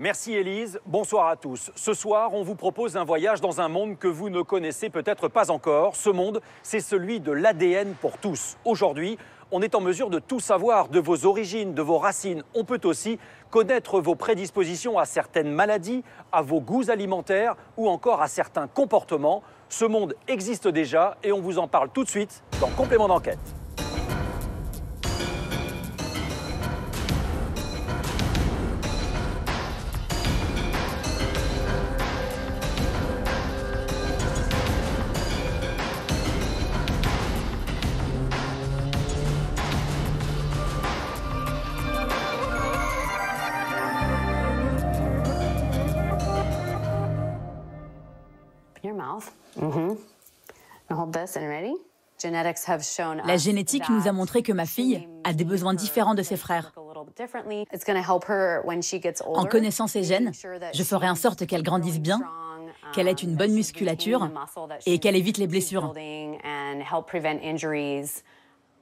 Merci Élise, bonsoir à tous. Ce soir, on vous propose un voyage dans un monde que vous ne connaissez peut-être pas encore. Ce monde, c'est celui de l'ADN pour tous. Aujourd'hui, on est en mesure de tout savoir, de vos origines, de vos racines. On peut aussi connaître vos prédispositions à certaines maladies, à vos goûts alimentaires ou encore à certains comportements. Ce monde existe déjà et on vous en parle tout de suite dans Complément d'enquête. La génétique nous a montré que ma fille a des besoins différents de ses frères. En connaissant ses gènes, je ferai en sorte qu'elle grandisse bien, qu'elle ait une bonne musculature et qu'elle évite les blessures.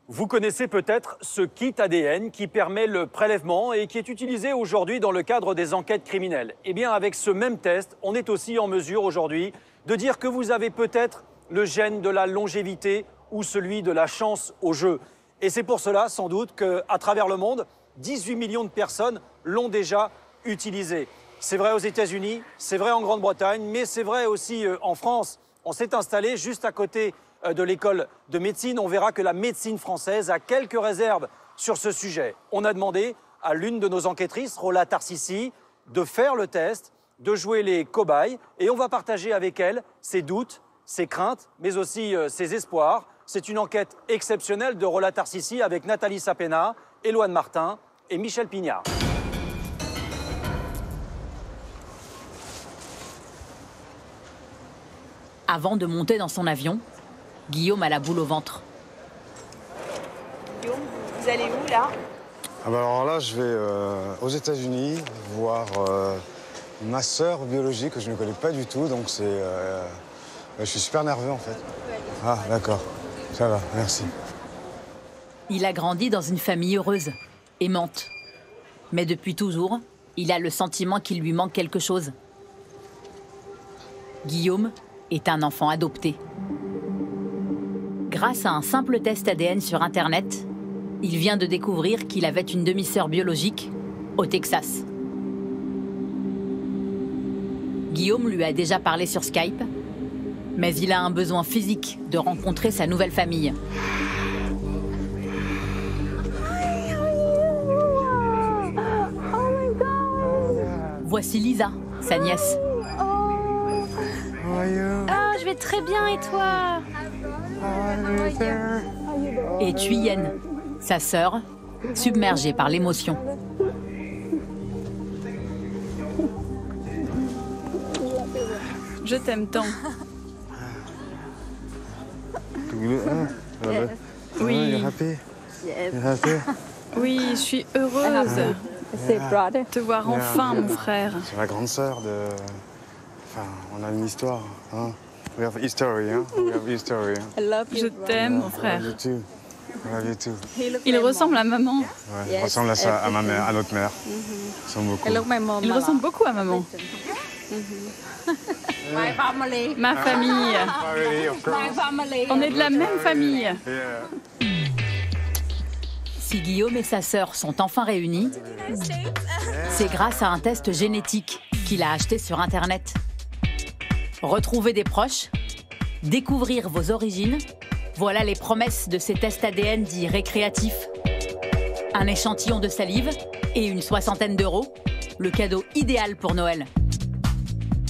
Vous connaissez peut-être ce kit ADN qui permet le prélèvement et qui est utilisé aujourd'hui dans le cadre des enquêtes criminelles. Eh bien, avec ce même test, on est aussi en mesure aujourd'hui de dire que vous avez peut-être le gène de la longévité ou celui de la chance au jeu. Et c'est pour cela, sans doute, qu'à travers le monde, 18 millions de personnes l'ont déjà utilisé. C'est vrai aux États-Unis, c'est vrai en Grande-Bretagne, mais c'est vrai aussi en France. On s'est installé juste à côté de l'école de médecine. On verra que la médecine française a quelques réserves sur ce sujet. On a demandé à l'une de nos enquêtrices, Rola Tarsissi, de faire le test, de jouer les cobayes, et on va partager avec elle ses doutes, ses craintes, mais aussi ses espoirs. C'est une enquête exceptionnelle de Rola Tarsissi avec Nathalie Sapena, Éloane Martin et Michel Pignard. Avant de monter dans son avion, Guillaume a la boule au ventre. Guillaume, vous allez où là? Ah bah alors là, je vais aux États-Unis voir ma sœur biologique que je ne connais pas du tout, donc je suis super nerveux en fait. Ah d'accord, ça va, merci. Il a grandi dans une famille heureuse, aimante. Mais depuis toujours, il a le sentiment qu'il lui manque quelque chose. Guillaume est un enfant adopté. Grâce à un simple test ADN sur Internet, il vient de découvrir qu'il avait une demi-sœur biologique au Texas. Guillaume lui a déjà parlé sur Skype, mais il a un besoin physique de rencontrer sa nouvelle famille. Voici Lisa, sa nièce. Oh, je vais très bien, et toi? Et Thuyen, sa sœur, submergée par l'émotion. Je t'aime tant. Oui. Oui, je suis heureuse de te voir enfin, mon frère. C'est la grande sœur de... Enfin, on a une histoire, hein. We have history, hein. We have history. Je t'aime, mon frère. I love you too. I love you too. Il ressemble à maman. Ouais, il ressemble à ma mère, à notre mère. Ils ressemble beaucoup. Il ressemble beaucoup à maman. Ma famille. On est de la même famille. Si Guillaume et sa sœur sont enfin réunis, c'est grâce à un test génétique qu'il a acheté sur Internet. Retrouver des proches, découvrir vos origines, voilà les promesses de ces tests ADN dits récréatifs. Un échantillon de salive et une soixantaine d'euros, le cadeau idéal pour Noël.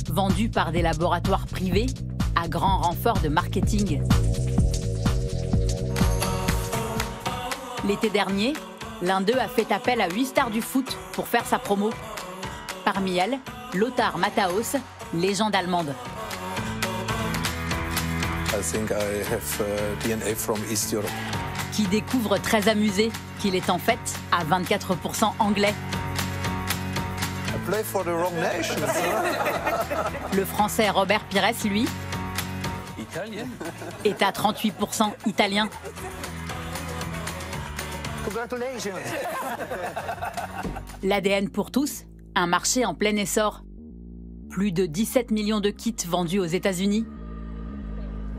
Vendu par des laboratoires privés à grand renfort de marketing. L'été dernier, l'un d'eux a fait appel à 8 stars du foot pour faire sa promo. Parmi elles, Lothar Matthäus, légende allemande. I think I have DNA from East Europe. Qui découvre très amusé qu'il est en fait à 24% anglais. I play for the wrong nation. Le français Robert Pires, lui, Italien. est à 38% italien. Congratulations. L'ADN pour tous, Un marché en plein essor. Plus de 17 millions de kits vendus aux États-Unis.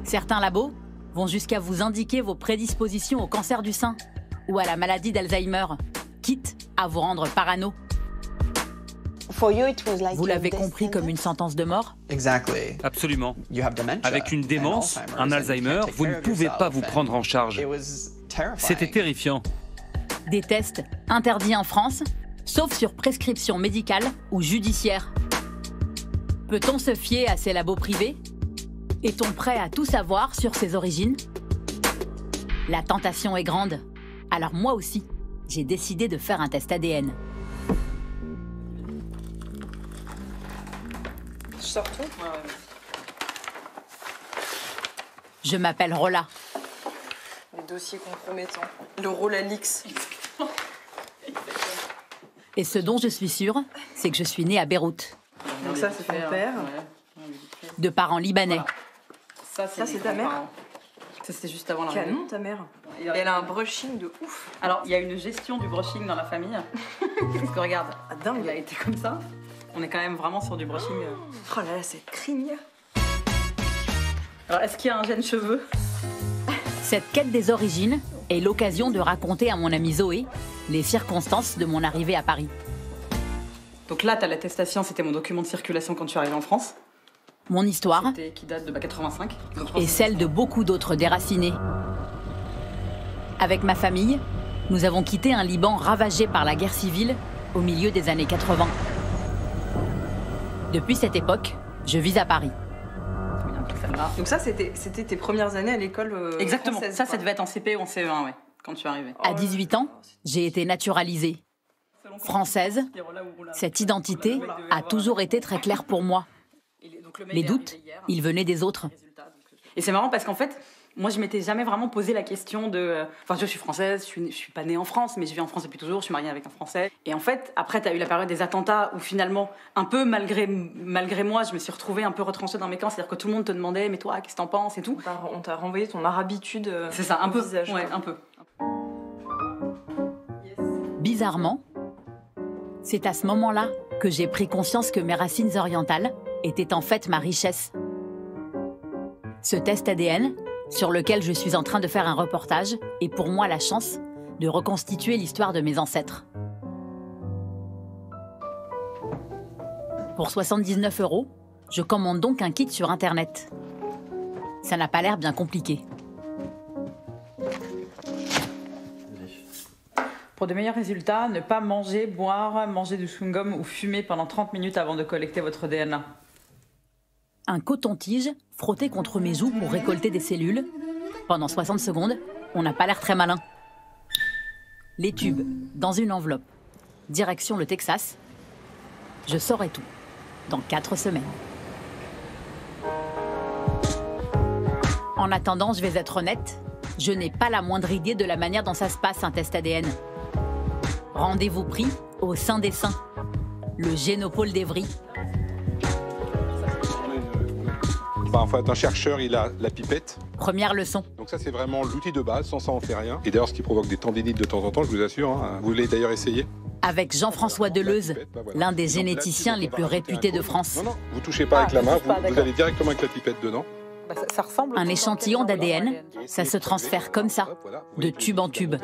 Certains labos vont jusqu'à vous indiquer vos prédispositions au cancer du sein ou à la maladie d'Alzheimer, quitte à vous rendre parano. Vous l'avez compris comme une sentence de mort? Absolument. Avec une démence, un Alzheimer, vous ne pouvez pas vous prendre en charge. C'était terrifiant. Des tests interdits en France, sauf sur prescription médicale ou judiciaire. Peut-on se fier à ces labos privés? Est-on prêt à tout savoir sur ses origines? La tentation est grande. Alors moi aussi, j'ai décidé de faire un test ADN. Je sors tout? Je m'appelle Rola. Les dossiers compromettants. Le Rolalix. Et ce dont je suis sûre, c'est que je suis née à Beyrouth. Donc ça, c'est ton père. De parents libanais. Ça, c'est ta mère. Ça, c'était juste avant l'arrivée. Canon, ta mère. Et elle a un brushing de ouf. Alors, il y a une gestion du brushing dans la famille. Parce que regarde, dingue. il a été comme ça. On est quand même vraiment sur du brushing. Oh là là, cette crinière. Alors, est-ce qu'il y a un gène cheveux? Cette quête des origines est l'occasion de raconter à mon amie Zoé les circonstances de mon arrivée à Paris. Donc là, t'as l'attestation, c'était mon document de circulation quand je suis arrivée en France. Mon histoire Qui date de 85. et celle de beaucoup d'autres déracinés. Avec ma famille, nous avons quitté un Liban ravagé par la guerre civile au milieu des années 80. Depuis cette époque, je vis à Paris. Donc ça, c'était tes premières années à l'école Exactement. française, Ça quoi. devait être en CP ou en CE1, ouais, quand tu es arrivée. À 18 ans, j'ai été naturalisée. Française, cette identité a toujours été très claire pour moi. Les doutes, ils venaient des autres. Et c'est marrant parce qu'en fait, moi, je m'étais jamais vraiment posé la question de... Enfin, je suis française, je suis pas née en France, mais je vis en France depuis toujours, je suis mariée avec un Français. Et en fait, après, tu as eu la période des attentats où finalement, un peu malgré moi, je me suis retrouvée un peu retranchée dans mes camps. C'est-à-dire que tout le monde te demandait, mais toi, qu'est-ce que t'en penses et tout. On t'a renvoyé ton arabitude c'est ça, un peu. visage. Ouais, un peu. Bizarrement, c'est à ce moment-là que j'ai pris conscience que mes racines orientales étaient en fait ma richesse. Ce test ADN, sur lequel je suis en train de faire un reportage, est pour moi la chance de reconstituer l'histoire de mes ancêtres. Pour 79 €, je commande donc un kit sur Internet. Ça n'a pas l'air bien compliqué. Pour de meilleurs résultats, ne pas manger, boire, manger du chewing-gum ou fumer pendant 30 minutes avant de collecter votre DNA. Un coton-tige frotté contre mes joues pour récolter des cellules. Pendant 60 secondes, on n'a pas l'air très malin. Les tubes dans une enveloppe. Direction le Texas. Je saurai tout dans 4 semaines. En attendant, je vais être honnête, je n'ai pas la moindre idée de la manière dont ça se passe un test ADN. Rendez-vous pris au sein des saints, le Génopôle d'Evry. En fait, un chercheur, il a la pipette. Première leçon. Donc ça, c'est vraiment l'outil de base. Sans ça, on ne fait rien. Et d'ailleurs, ce qui provoque des tendinites de temps en temps, je vous assure. Hein. Vous voulez d'ailleurs essayer? Avec Jean-François Deleuze, l'un des généticiens les plus réputés de France. Non, non, vous touchez pas avec la main, vous allez directement avec la pipette dedans. Ça ressemble Un échantillon d'ADN, ça se transfère comme ça, de tube en tube.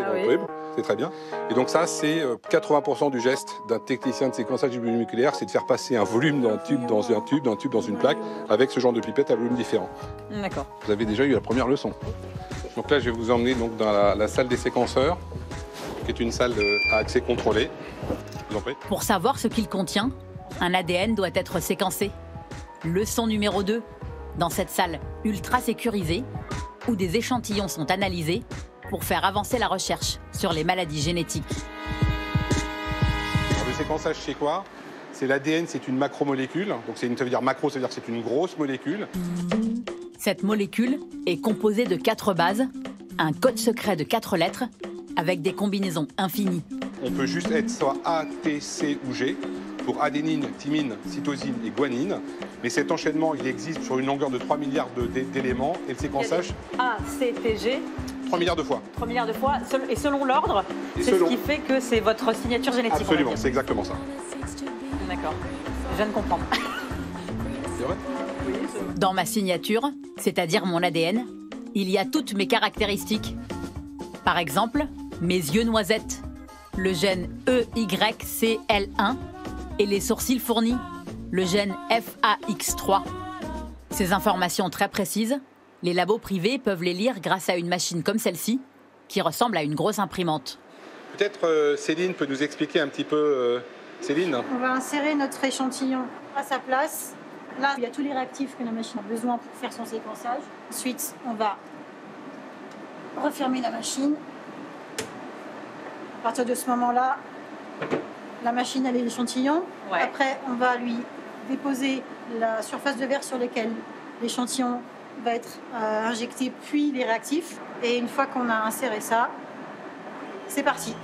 C'est très bien. Et donc ça, c'est 80% du geste d'un technicien de séquençage moléculaire, c'est de faire passer un volume d'un tube dans un tube, d'un tube dans une plaque, avec ce genre de pipette à volume différent. D'accord. Vous avez déjà eu la première leçon. Donc là, je vais vous emmener donc dans la salle des séquenceurs, qui est une salle à accès contrôlé. Je vous en prie. Pour savoir ce qu'il contient, un ADN doit être séquencé. Leçon numéro 2. Dans cette salle ultra sécurisée, où des échantillons sont analysés pour faire avancer la recherche sur les maladies génétiques. Alors, le séquençage, c'est quoi? C'est l'ADN, c'est une macromolécule. Donc ça veut dire macro, ça veut dire que c'est une grosse molécule. Cette molécule est composée de 4 bases, un code secret de 4 lettres, avec des combinaisons infinies. On peut juste être soit A, T, C ou G, pour adénine, thymine, cytosine et guanine. Mais cet enchaînement, il existe sur une longueur de 3 milliards d'éléments. Et le séquençage... A, C, T, G. 3 milliards de fois. 3 milliards de fois. Et selon l'ordre, c'est ce qui fait que c'est votre signature génétique. Absolument, c'est exactement ça. D'accord. Je viens de comprendre. C'est vrai? Dans ma signature, c'est-à-dire mon ADN, il y a toutes mes caractéristiques. Par exemple, mes yeux noisettes, le gène EYCL1 et les sourcils fournis, le gène FAX3. Ces informations très précises, les labos privés peuvent les lire grâce à une machine comme celle-ci, qui ressemble à une grosse imprimante. Peut-être Céline peut nous expliquer un petit peu. Céline? On va insérer notre échantillon à sa place. Là, il y a tous les réactifs que la machine a besoin pour faire son séquençage. Ensuite, on va refermer la machine. À partir de ce moment-là, la machine a l'échantillon. Ouais. Après, on va lui déposer la surface de verre sur laquelle l'échantillon va être injecté, puis les réactifs. Et une fois qu'on a inséré ça, c'est parti.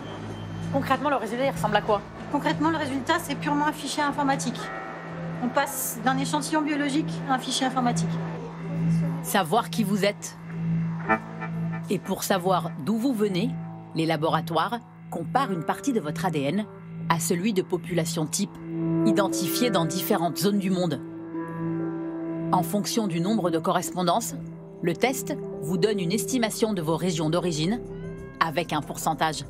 Concrètement, le résultat, il ressemble à quoi? Concrètement, le résultat, c'est purement un fichier informatique. On passe d'un échantillon biologique à un fichier informatique. Savoir qui vous êtes. Et pour savoir d'où vous venez, les laboratoires comparent une partie de votre ADN à celui de populations type, identifiées dans différentes zones du monde. En fonction du nombre de correspondances, le test vous donne une estimation de vos régions d'origine avec un pourcentage.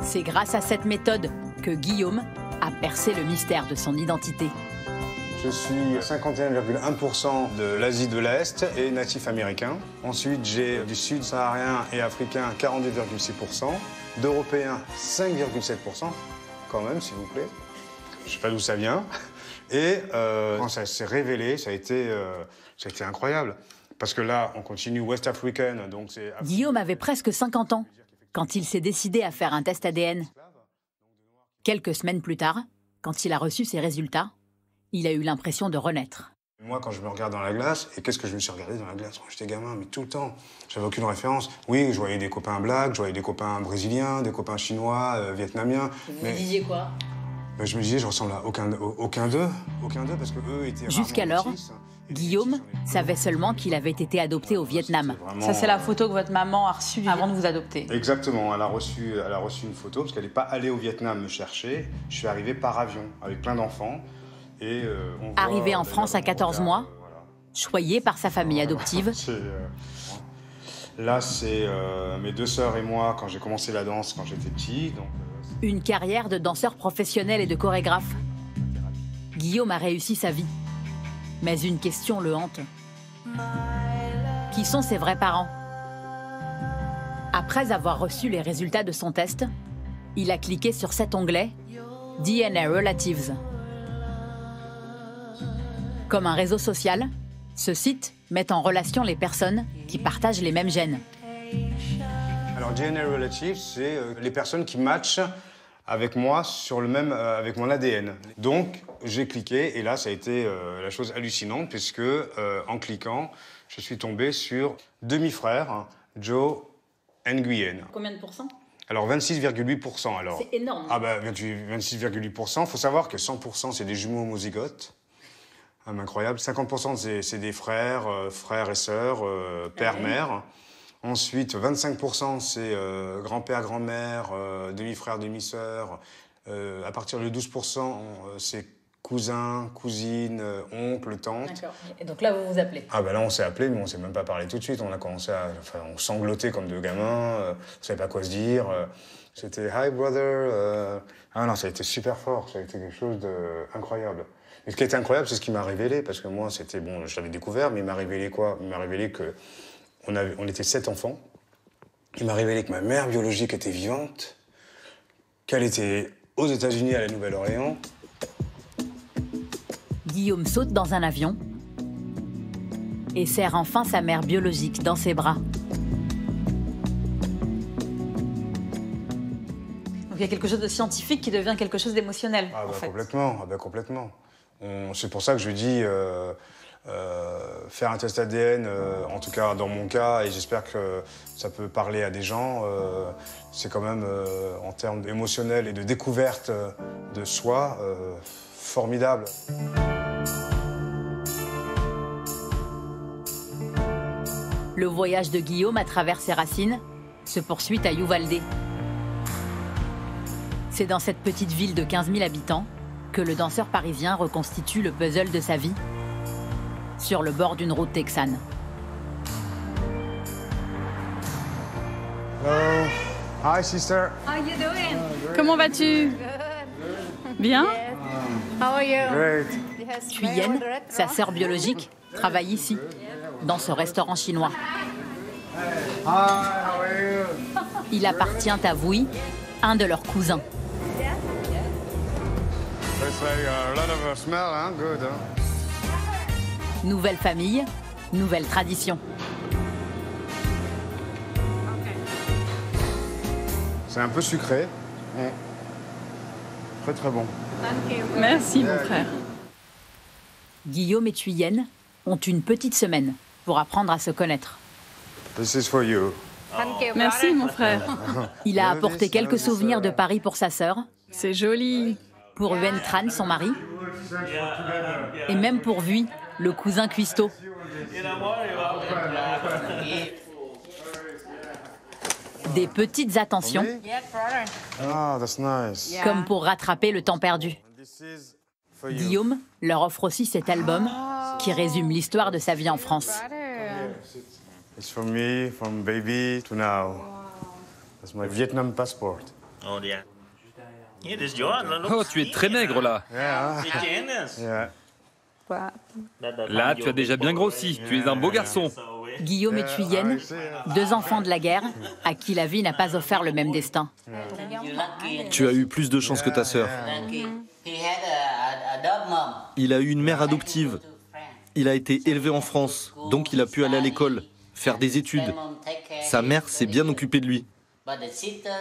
C'est grâce à cette méthode que Guillaume a percé le mystère de son identité. Je suis 51,1% de l'Asie de l'Est et natif américain. Ensuite, j'ai du sud-saharien et africain 42,6%, d'européens 5,7%, quand même, s'il vous plaît. Je ne sais pas d'où ça vient. Et quand ça s'est révélé, ça a été incroyable. Parce que là, on continue West African, donc c'est... Guillaume avait presque 50 ans quand il s'est décidé à faire un test ADN. Quelques semaines plus tard, quand il a reçu ses résultats, il a eu l'impression de renaître. Moi, quand je me regarde dans la glace, et qu'est-ce que je me suis regardé dans la glace quand j'étais gamin, mais tout le temps. J'avais aucune référence. Oui, je voyais des copains blacks, je voyais des copains brésiliens, des copains chinois, vietnamiens. Vous disiez quoi? Je me disais, je ressemble à aucun d'eux, parce que eux étaient... Jusqu'alors, Guillaume savait seulement qu'il avait été adopté au Vietnam. Ça, c'est la photo que votre maman a reçue avant de vous adopter. Exactement, elle a reçu une photo, parce qu'elle n'est pas allée au Vietnam me chercher. Je suis arrivé par avion, avec plein d'enfants. Arrivé en France à 14 mois, choyé par sa famille adoptive. Là, c'est mes deux sœurs et moi quand j'ai commencé la danse quand j'étais petit. Donc, une carrière de danseur professionnel et de chorégraphe. Guillaume a réussi sa vie. Mais une question le hante. Qui sont ses vrais parents? Après avoir reçu les résultats de son test, il a cliqué sur cet onglet « DNA Relatives ». Comme un réseau social, ce site met en relation les personnes qui partagent les mêmes gènes. Alors DNA Relatives, c'est les personnes qui matchent avec moi sur le même, avec mon ADN. Donc j'ai cliqué et là ça a été la chose hallucinante puisque en cliquant, je suis tombé sur demi-frère Joe Nguyen. Combien de pourcents? Alors 26,8%. Alors. C'est énorme. Ah bah 26,8%. Il faut savoir que 100% c'est des jumeaux homozygotes. Incroyable. 50% c'est des frères, frères et sœurs, père, mère. Ensuite, 25% c'est grand-père, grand-mère, demi-frère, demi-sœur. À partir de 12%, c'est cousins, cousines, oncles, tantes. D'accord. Et donc là, vous vous appelez? Ah bah là, on s'est appelé, mais on s'est même pas parlé tout de suite. On a commencé à... Enfin, on sanglotait comme deux gamins. On savait pas quoi se dire. C'était « Hi, brother ». Ah non, ça a été super fort. Ça a été quelque chose d'incroyable. Et ce qui était incroyable, c'est ce qui m'a révélé, parce que moi, c'était bon, je l'avais découvert, mais il m'a révélé quoi? Il m'a révélé que on était 7 enfants. Il m'a révélé que ma mère biologique était vivante, qu'elle était aux États-Unis à la Nouvelle-Orléans. Guillaume saute dans un avion et serre enfin sa mère biologique dans ses bras. Donc il y a quelque chose de scientifique qui devient quelque chose d'émotionnel. Ah bah en fait. complètement, ah bah complètement. C'est pour ça que je dis faire un test ADN, en tout cas dans mon cas, et j'espère que ça peut parler à des gens, c'est quand même en termes émotionnels et de découverte de soi, formidable. Le voyage de Guillaume à travers ses racines se poursuit à Uvalde. C'est dans cette petite ville de 15 000 habitants que le danseur parisien reconstitue le puzzle de sa vie sur le bord d'une route texane. Hello. Hi, sister. How you doing? Comment vas-tu? Bien? How are you? Great. Thuyen, sa sœur biologique, travaille ici, dans ce restaurant chinois. Hi, how are you? Il appartient à Vui, un de leurs cousins. It's like a lot of smell, huh? Good, huh? Nouvelle famille, nouvelle tradition. C'est un peu sucré. Très très bon. Merci, mon frère. Guillaume et Thuyen ont une petite semaine pour apprendre à se connaître. This is for you. Merci, mon frère. Il a apporté quelques souvenirs de Paris pour sa sœur, C'est joli. pour Yuen Tran, son mari, et même pour Vui, le cousin cuistot. Des petites attentions, Ah, that's nice. comme pour rattraper le temps perdu. This is for you. Guillaume leur offre aussi cet album qui résume l'histoire de sa vie en France. It's for me, from baby to now. That's my Vietnam passport. Oh, tu es très maigre là. Yeah. Là, tu as déjà bien grossi. Tu es un beau garçon. Guillaume et Thuyen, deux enfants de la guerre, à qui la vie n'a pas offert le même destin. Tu as eu plus de chance que ta sœur. Il a eu une mère adoptive. Il a été élevé en France, donc il a pu aller à l'école, faire des études. Sa mère s'est bien occupée de lui.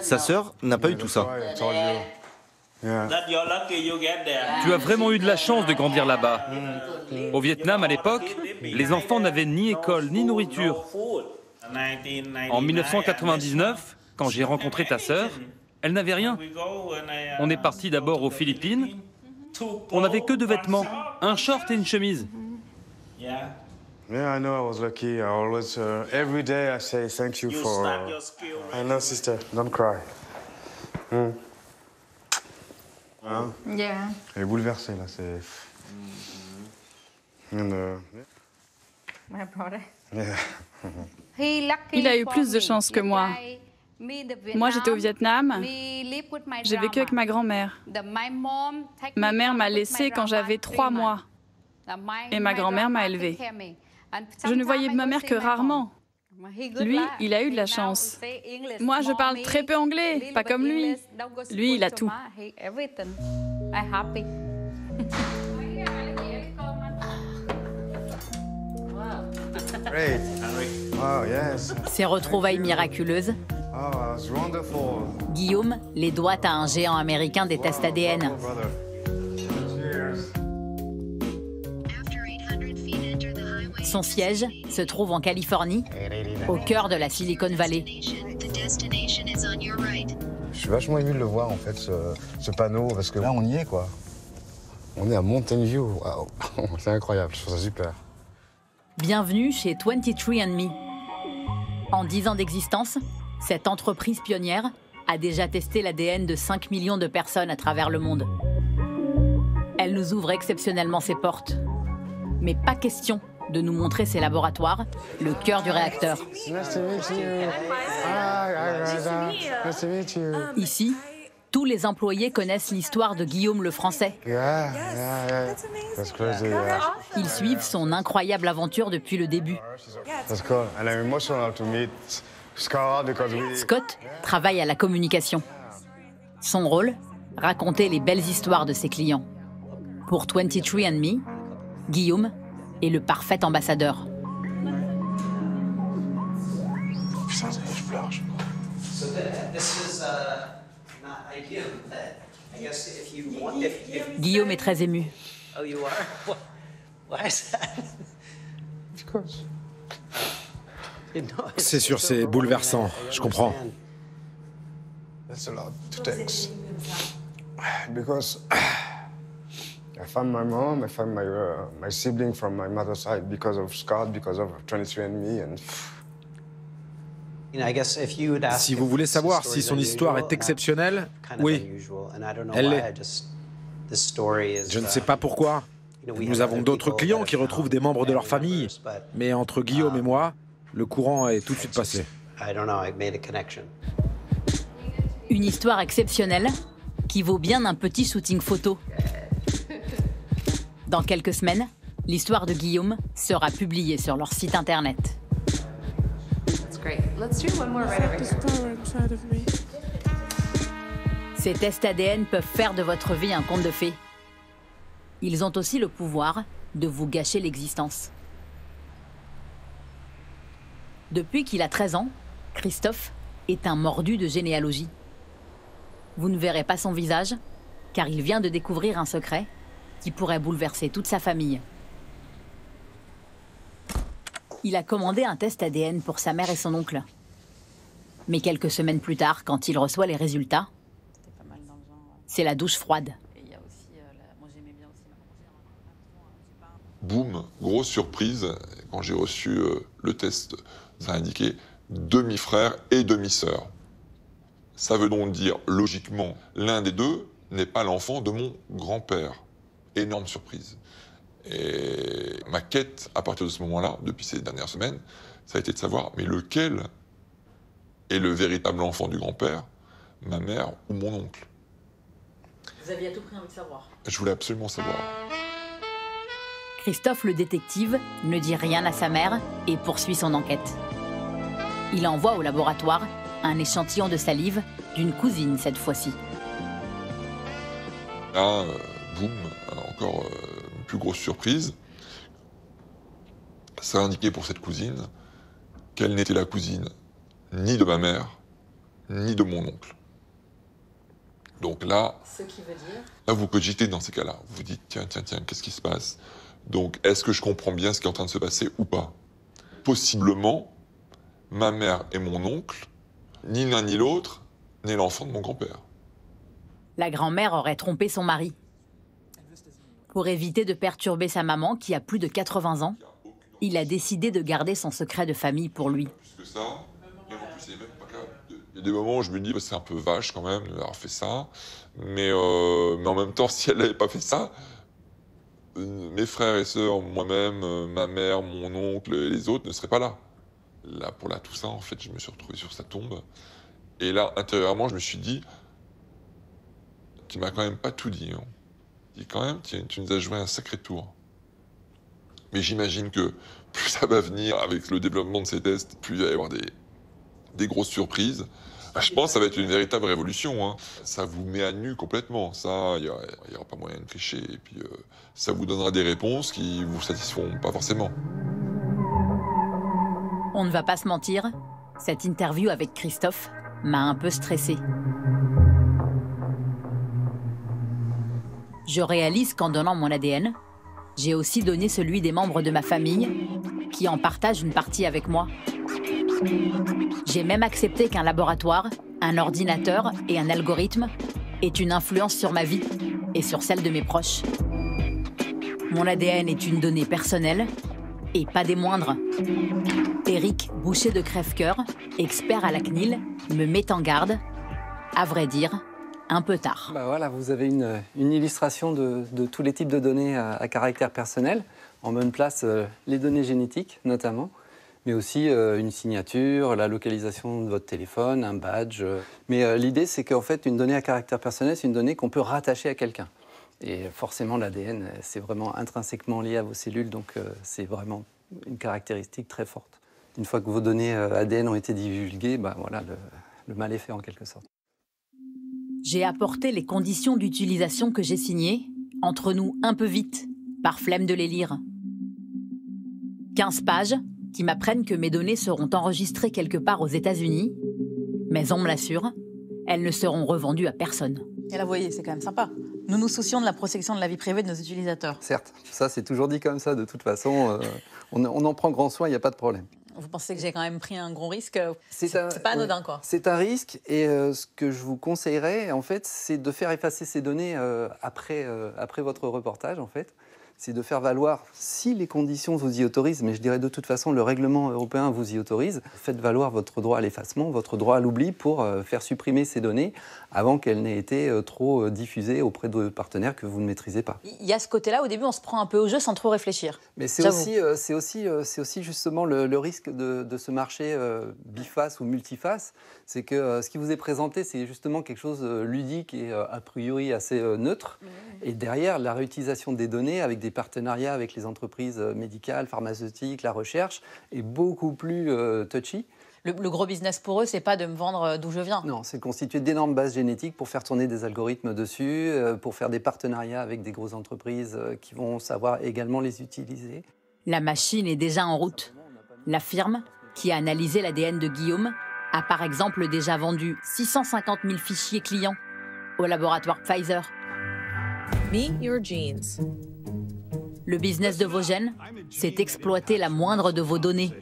Sa sœur n'a pas eu tout ça. Yeah. Tu as vraiment eu de la chance de grandir là-bas. Au Vietnam, à l'époque, les enfants n'avaient ni école ni nourriture. En 1999, quand j'ai rencontré ta sœur, elle n'avait rien. On est parti d'abord aux Philippines. On n'avait que deux vêtements, un short et une chemise. Yeah, I know I was lucky. I always, every day I say thank you for... I know, sister, don't cry. Hein? Yeah. Elle est bouleversée, là, c'est... My brother. Yeah. Il a eu plus de chance que moi. Moi, j'étais au Vietnam. J'ai vécu avec ma grand-mère. Ma mère m'a laissée quand j'avais 3 mois. Et ma grand-mère m'a élevée. Je ne voyais ma mère que rarement. Lui, il a eu de la chance. Moi, je parle très peu anglais, pas comme lui. Lui, il a tout. Great. Oh, yes. Ces retrouvailles miraculeuses, Oh, that's wonderful. Guillaume les doit à un géant américain des tests ADN. Oh, brother. Cheers. Son siège se trouve en Californie, au cœur de la Silicon Valley. Je suis vachement ému de le voir, en fait, ce panneau, parce que là, on y est, quoi. On est à Mountain View. Waouh. C'est incroyable, je trouve ça super. Bienvenue chez 23andMe. En 10 ans d'existence, cette entreprise pionnière a déjà testé l'ADN de 5 millions de personnes à travers le monde. Elle nous ouvre exceptionnellement ses portes. Mais pas question de nous montrer ses laboratoires, le cœur du réacteur. Nice to meet you. Hi, Raza. Nice to meet you. Ici, tous les employés connaissent l'histoire de Guillaume le Français. Yeah. That's crazy, yeah. Ils suivent son incroyable aventure depuis le début. That's cool. And I'm emotional to meet Scott because we... Scott travaille à la communication. Son rôle, raconter les belles histoires de ses clients. Pour 23andMe, Guillaume est le parfait ambassadeur. Putain, je pleure. Guillaume est très ému. C'est sûr, c'est bouleversant. Je comprends. That's a lot to take. Because I found my mom, I found my sibling from my mother's side because of Scott, because of 23andMe, and Si vous voulez savoir si son histoire est exceptionnelle, oui, elle l'est. Je ne sais pas pourquoi. Nous avons d'autres clients qui retrouvent des membres de leur famille, mais entre Guillaume et moi, le courant est tout de suite passé. Une histoire exceptionnelle qui vaut bien un petit shooting photo. Dans quelques semaines, l'histoire de Guillaume sera publiée sur leur site internet. Ces tests ADN peuvent faire de votre vie un conte de fées. Ils ont aussi le pouvoir de vous gâcher l'existence. Depuis qu'il a 13 ans, Christophe est un mordu de généalogie. Vous ne verrez pas son visage, car il vient de découvrir un secret qui pourrait bouleverser toute sa famille. Il a commandé un test ADN pour sa mère et son oncle. Mais quelques semaines plus tard, quand il reçoit les résultats, c'est la douche froide. Boum, grosse surprise, quand j'ai reçu le test, ça indiquait demi-frère et demi-sœur. Ça veut donc dire, logiquement, l'un des deux n'est pas l'enfant de mon grand-père. Énorme surprise. Et ma quête, à partir de ce moment-là, depuis ces dernières semaines, ça a été de savoir, mais lequel est le véritable enfant du grand-père, ma mère ou mon oncle? Vous aviez à tout prix envie de savoir. Je voulais absolument savoir. Christophe le détective ne dit rien à sa mère et poursuit son enquête. Il envoie au laboratoire un échantillon de salive d'une cousine cette fois-ci. Là, boum, encore une plus grosse surprise. Ça indiquait pour cette cousine qu'elle n'était la cousine ni de ma mère, ni de mon oncle. Donc là, ce qui veut dire... là vous cogitez dans ces cas-là. Vous vous dites, tiens, qu'est-ce qui se passe? Donc, est-ce que je comprends bien ce qui est en train de se passer ou pas? Possiblement, ma mère et mon oncle, ni l'un ni l'autre, n'est l'enfant de mon grand-père. La grand-mère aurait trompé son mari. Pour éviter de perturber sa maman, qui a plus de 80 ans, il a décidé de garder son secret de famille pour lui. Plus que ça, et en plus, il y a des moments où je me dis, bah, c'est un peu vache quand même d'avoir fait ça, mais en même temps, si elle n'avait pas fait ça, mes frères et sœurs, moi-même, ma mère, mon oncle et les autres ne seraient pas là. Là, pour la Toussaint, en fait, je me suis retrouvé sur sa tombe. Et là, intérieurement, je me suis dit, tu m'as quand même pas tout dit. Hein. Et quand même, tu nous as joué un sacré tour. Mais j'imagine que plus ça va venir avec le développement de ces tests, plus il va y avoir des grosses surprises. Je pense que ça va être une véritable révolution. Hein. Ça vous met à nu complètement. Ça, il n'y aura pas moyen de tricher. Et puis, ça vous donnera des réponses qui vous satisferont pas forcément. On ne va pas se mentir, cette interview avec Christophe m'a un peu stressée. Je réalise qu'en donnant mon ADN, j'ai aussi donné celui des membres de ma famille qui en partagent une partie avec moi. J'ai même accepté qu'un laboratoire, un ordinateur et un algorithme aient une influence sur ma vie et sur celle de mes proches. Mon ADN est une donnée personnelle et pas des moindres. Éric Boucher de Crèvecoeur, expert à la CNIL, me met en garde. À vrai dire, un peu tard. Bah voilà, vous avez une illustration de tous les types de données à caractère personnel. En bonne place, les données génétiques notamment, mais aussi une signature, la localisation de votre téléphone, un badge. Mais l'idée, c'est qu'en fait, une donnée à caractère personnel, c'est une donnée qu'on peut rattacher à quelqu'un. Et forcément, l'ADN, c'est vraiment intrinsèquement lié à vos cellules, donc c'est vraiment une caractéristique très forte. Une fois que vos données ADN ont été divulguées, bah voilà, le mal est fait en quelque sorte. J'ai apporté les conditions d'utilisation que j'ai signées, entre nous un peu vite, par flemme de les lire. 15 pages qui m'apprennent que mes données seront enregistrées quelque part aux États-Unis, mais on me l'assure, elles ne seront revendues à personne. Et là, vous voyez, c'est quand même sympa. Nous nous soucions de la protection de la vie privée de nos utilisateurs. Certes, ça c'est toujours dit comme ça, de toute façon, on en prend grand soin, il n'y a pas de problème. Vous pensez que j'ai quand même pris un gros risque? C'est pas anodin, quoi. C'est un risque, et ce que je vous conseillerais, en fait, c'est de faire effacer ces données après votre reportage, en fait. c'est de faire valoir, si les conditions vous y autorisent, mais je dirais de toute façon le règlement européen vous y autorise, faites valoir votre droit à l'effacement, votre droit à l'oubli pour faire supprimer ces données avant qu'elles n'aient été trop diffusées auprès de partenaires que vous ne maîtrisez pas. Il y a ce côté-là, au début on se prend un peu au jeu sans trop réfléchir. Mais c'est aussi justement le risque de ce marché biface ou multiface, c'est que ce qui vous est présenté, c'est justement quelque chose de ludique et a priori assez neutre. Et derrière, la réutilisation des données avec des partenariats avec les entreprises médicales, pharmaceutiques, la recherche est beaucoup plus touchy. Le gros business pour eux, c'est pas de me vendre d'où je viens. Non, c'est de constituer d'énormes bases génétiques pour faire tourner des algorithmes dessus, pour faire des partenariats avec des grosses entreprises qui vont savoir également les utiliser. La machine est déjà en route. La firme, qui a analysé l'ADN de Guillaume, a par exemple déjà vendu 650 000 fichiers clients au laboratoire Pfizer. Meet your genes. Le business de vos gènes, c'est exploiter la moindre de vos données.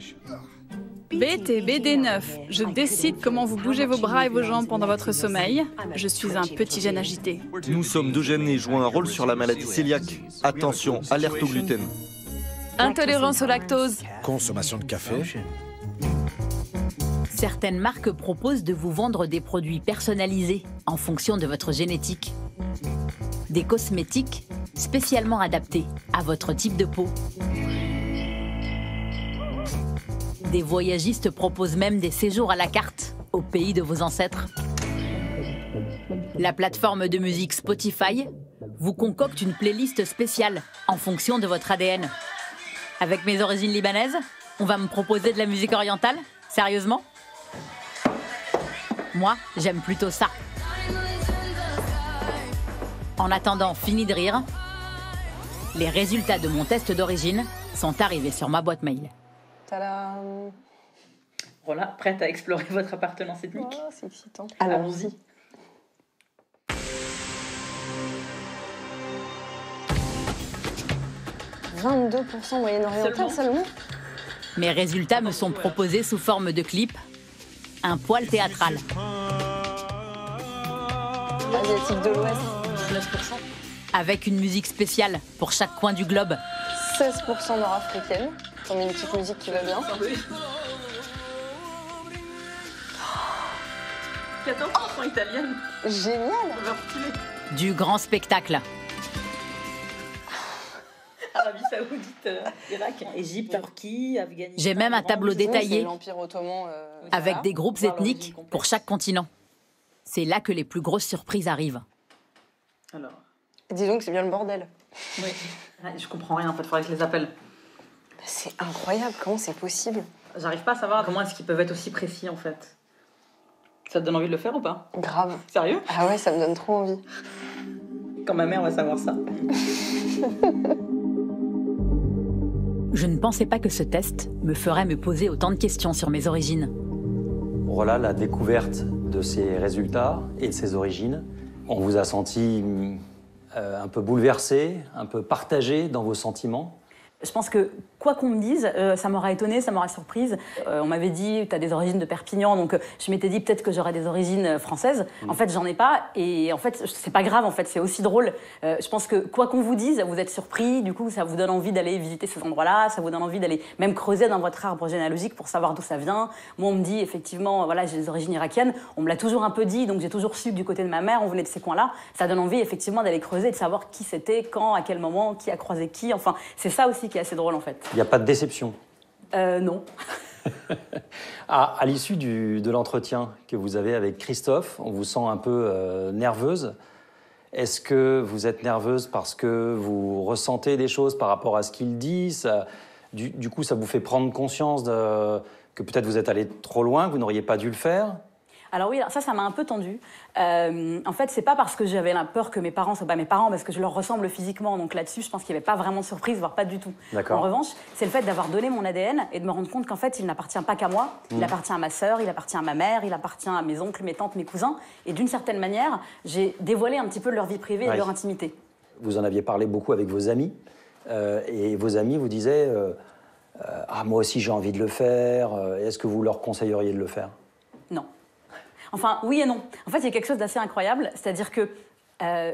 BTBD9, je décide comment vous bougez vos bras et vos jambes pendant votre sommeil. Je suis un petit gène agité. Nous sommes deux gènes et jouons un rôle sur la maladie cœliaque. Attention, alerte au gluten. Intolérance au lactose. Consommation de café. Certaines marques proposent de vous vendre des produits personnalisés en fonction de votre génétique. Des cosmétiques spécialement adaptés à votre type de peau. Des voyagistes proposent même des séjours à la carte au pays de vos ancêtres. La plateforme de musique Spotify vous concocte une playlist spéciale en fonction de votre ADN. Avec mes origines libanaises, on va me proposer de la musique orientale? Sérieusement? Moi, j'aime plutôt ça. En attendant, fini de rire. Les résultats de mon test d'origine sont arrivés sur ma boîte mail. Tadam! Voilà, prête à explorer votre appartenance ethnique? Oh, c'est excitant. Allons-y. « 22% moyenne orientale seulement. Mes résultats me sont proposés sous forme de clip, un poil théâtral. Asiatique de l'Ouest, 9%. Avec une musique spéciale pour chaque coin du globe. 16% nord-africaine, comme une petite musique qui va bien. 14% italienne. Génial. Du grand spectacle. Arabie Saoudite, Irak, Égypte, Turquie, Afghanistan. J'ai même un tableau détaillé l'Empire ottoman, avec des groupes ethniques pour chaque continent. C'est là que les plus grosses surprises arrivent. Alors. Dis donc, c'est bien le bordel. Oui. Je comprends rien en fait, il faudrait que je les appelle. C'est incroyable, comment c'est possible? J'arrive pas à savoir comment est-ce qu'ils peuvent être aussi précis en fait. Ça te donne envie de le faire ou pas? Grave. Sérieux? Ah ouais, ça me donne trop envie. Quand ma mère va savoir ça. Je ne pensais pas que ce test me ferait me poser autant de questions sur mes origines. Voilà la découverte de ces résultats et de ses origines. On vous a senti un peu bouleversé, un peu partagé dans vos sentiments. Je pense que, quoi qu'on me dise, ça m'aura étonnée, ça m'aura surprise. On m'avait dit, tu as des origines de Perpignan, donc je m'étais dit peut-être que j'aurais des origines françaises. En fait, j'en ai pas, et en fait, c'est pas grave, en fait, c'est aussi drôle. Je pense que, quoi qu'on vous dise, vous êtes surpris, du coup, ça vous donne envie d'aller visiter ces endroits-là, ça vous donne envie d'aller même creuser dans votre arbre généalogique pour savoir d'où ça vient. Moi, on me dit, effectivement, voilà, j'ai des origines irakiennes, on me l'a toujours un peu dit, donc j'ai toujours su que du côté de ma mère, on venait de ces coins-là. Ça donne envie, effectivement, d'aller creuser, de savoir qui c'était, quand, à quel moment, qui a croisé qui. Enfin, c'est ça aussi qui est assez drôle, en fait. Il n'y a pas de déception? Non. À l'issue de l'entretien que vous avez avec Christophe, on vous sent un peu nerveuse. Est-ce que vous êtes nerveuse parce que vous ressentez des choses par rapport à ce qu'il dit? Du coup, ça vous fait prendre conscience que peut-être vous êtes allé trop loin, que vous n'auriez pas dû le faire? Alors oui, ça m'a un peu tendue. En fait, c'est pas parce que j'avais la peur que mes parents soient pas mes parents, parce que je leur ressemble physiquement. Donc là-dessus, je pense qu'il n'y avait pas vraiment de surprise, voire pas du tout. En revanche, c'est le fait d'avoir donné mon ADN et de me rendre compte qu'en fait, il n'appartient pas qu'à moi. Il appartient à ma sœur, il appartient à ma mère, il appartient à mes oncles, mes tantes, mes cousins. Et d'une certaine manière, j'ai dévoilé un petit peu leur vie privée et leur intimité. Vous en aviez parlé beaucoup avec vos amis. Et vos amis vous disaient ah, moi aussi, j'ai envie de le faire. Est-ce que vous leur conseilleriez de le faire? Non. Enfin, oui et non. En fait, il y a quelque chose d'assez incroyable, c'est-à-dire que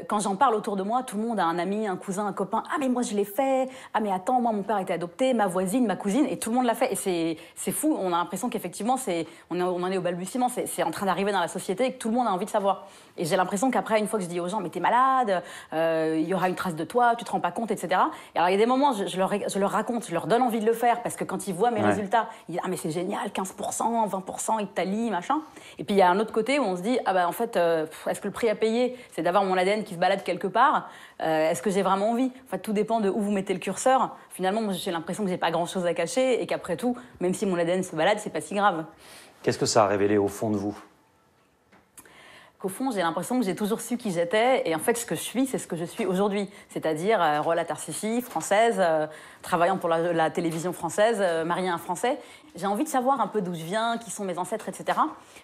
Quand j'en parle autour de moi, tout le monde a un ami, un cousin, un copain. Ah mais moi je l'ai fait. Ah mais attends, moi mon père a été adopté, ma voisine, ma cousine, et tout le monde l'a fait. Et c'est fou. On a l'impression qu'effectivement on en est au balbutiement. C'est en train d'arriver dans la société et que tout le monde a envie de savoir. Et j'ai l'impression qu'après, une fois que je dis aux gens mais t'es malade, il y aura une trace de toi, tu te rends pas compte, etc. Et alors il y a des moments, je leur raconte, je leur donne envie de le faire parce que quand ils voient mes résultats, ils disent ah mais c'est génial, 15%, 20%, Italie, machin. Et puis il y a un autre côté où on se dit ah bah en fait est-ce que le prix à payer c'est d'avoir mon ADN qui se balade quelque part, est-ce que j'ai vraiment envie? En fait, tout dépend de où vous mettez le curseur. Finalement, moi, j'ai l'impression que j'ai pas grand-chose à cacher et qu'après tout, même si mon ADN se balade, c'est pas si grave. Qu'est-ce que ça a révélé au fond de vous? Qu'au fond, j'ai l'impression que j'ai toujours su qui j'étais. Et en fait, ce que je suis, c'est ce que je suis aujourd'hui. C'est-à-dire Rola Tarsifi, française, travaillant pour la télévision française, mariée à un Français. J'ai envie de savoir un peu d'où je viens, qui sont mes ancêtres, etc.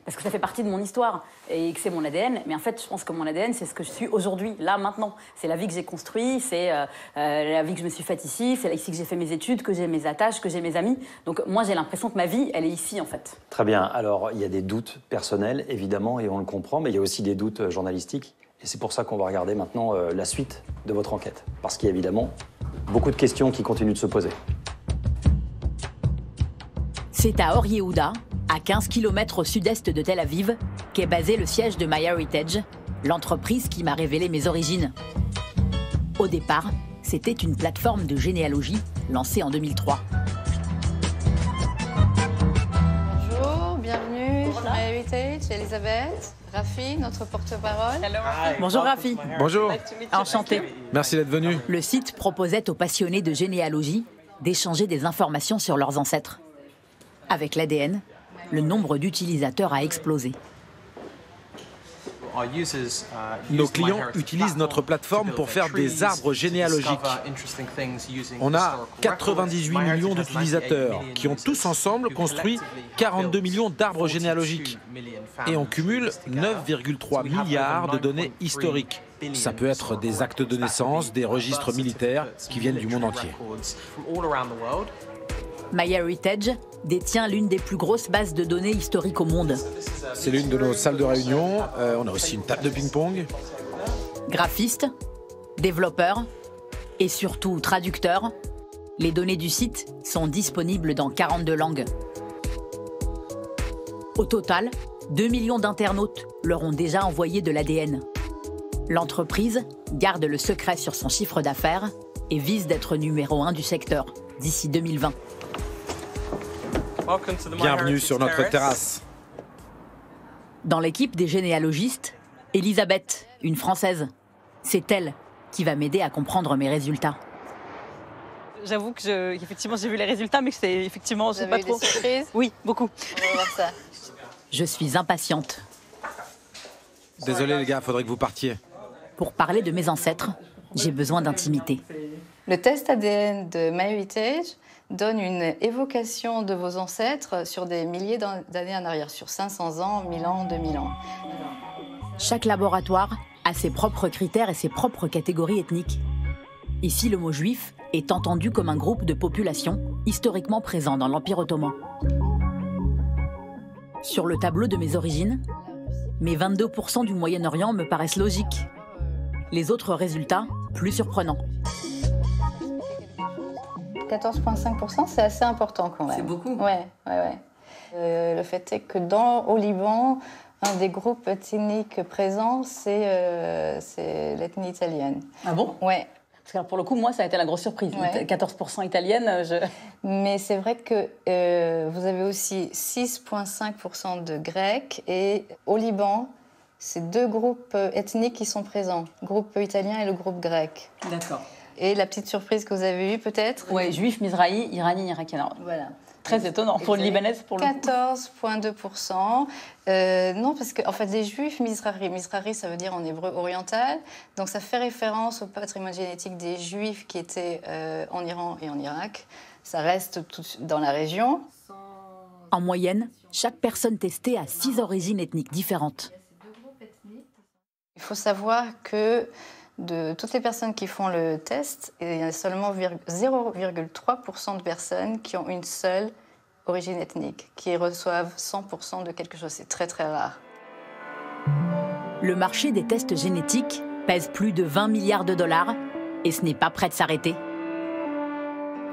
Parce que ça fait partie de mon histoire et que c'est mon ADN. Mais en fait, je pense que mon ADN, c'est ce que je suis aujourd'hui, là, maintenant. C'est la vie que j'ai construite, c'est la vie que je me suis faite ici, c'est ici que j'ai fait mes études, que j'ai mes attaches, que j'ai mes amis. Donc moi, j'ai l'impression que ma vie, elle est ici, en fait. Très bien. Alors, il y a des doutes personnels, évidemment, et on le comprend, mais il y a aussi des doutes journalistiques. Et c'est pour ça qu'on va regarder maintenant la suite de votre enquête. Parce qu'il y a évidemment beaucoup de questions qui continuent de se poser. C'est à Or Yehuda, à 15 km au sud-est de Tel Aviv, qu'est basé le siège de MyHeritage, l'entreprise qui m'a révélé mes origines. Au départ, c'était une plateforme de généalogie lancée en 2003. Bonjour, bienvenue chez MyHeritage, Elisabeth, Rafi, notre porte-parole. Bonjour Rafi. Bonjour. Enchantée. Merci d'être venu. Le site proposait aux passionnés de généalogie d'échanger des informations sur leurs ancêtres. Avec l'ADN, le nombre d'utilisateurs a explosé. Nos clients utilisent notre plateforme pour faire des arbres généalogiques. On a 98 millions d'utilisateurs qui ont tous ensemble construit 42 millions d'arbres généalogiques. Et on cumule 9,3 milliards de données historiques. Ça peut être des actes de naissance, des registres militaires qui viennent du monde entier. MyHeritage détient l'une des plus grosses bases de données historiques au monde. C'est l'une de nos salles de réunion. On a aussi une table de ping-pong. Graphistes, développeurs et surtout traducteurs, les données du site sont disponibles dans 42 langues. Au total, 2 millions d'internautes leur ont déjà envoyé de l'ADN. L'entreprise garde le secret sur son chiffre d'affaires et vise d'être numéro 1 du secteur d'ici 2020. Bienvenue sur notre terrasse. Dans l'équipe des généalogistes, Elisabeth, une Française. C'est elle qui va m'aider à comprendre mes résultats. J'avoue que effectivement, j'ai vu les résultats, mais que c'est effectivement, je sais pas trop. Des surprises ? Oui, beaucoup. On va voir ça. Je suis impatiente. Désolé les gars, faudrait que vous partiez. Pour parler de mes ancêtres, j'ai besoin d'intimité. Le test ADN de MyHeritage donne une évocation de vos ancêtres sur des milliers d'années en arrière, sur 500 ans, 1000 ans, 2000 ans. Chaque laboratoire a ses propres critères et ses propres catégories ethniques. Ici, le mot juif est entendu comme un groupe de population historiquement présent dans l'Empire ottoman. Sur le tableau de mes origines, mes 22% du Moyen-Orient me paraissent logiques. Les autres résultats, plus surprenants. 14,5%, c'est assez important quand même. C'est beaucoup. Ouais. Le fait est que au Liban, un des groupes ethniques présents, c'est l'ethnie italienne. Ah bon ? Ouais. Parce que pour le coup, moi, ça a été la grosse surprise. Ouais. 14% italienne, Mais c'est vrai que vous avez aussi 6,5% de Grecs. Et au Liban, c'est deux groupes ethniques qui sont présents. Le groupe italien et le groupe grec. D'accord. Et la petite surprise que vous avez eue, peut-être ? Oui, juif, mizrahi, iranien, irakien. Voilà. Très étonnant pour une Libanaise, pour le coup. 14,2%. Non, parce que en fait, les juifs, mizrahi, ça veut dire en hébreu oriental. Donc ça fait référence au patrimoine génétique des juifs qui étaient en Iran et en Irak. Ça reste tout dans la région. En moyenne, chaque personne testée a 6 origines ethniques différentes. Il faut savoir que de toutes les personnes qui font le test, il y a seulement 0,3% de personnes qui ont une seule origine ethnique, qui reçoivent 100% de quelque chose. C'est très très rare. Le marché des tests génétiques pèse plus de 20 milliards de dollars et ce n'est pas prêt de s'arrêter.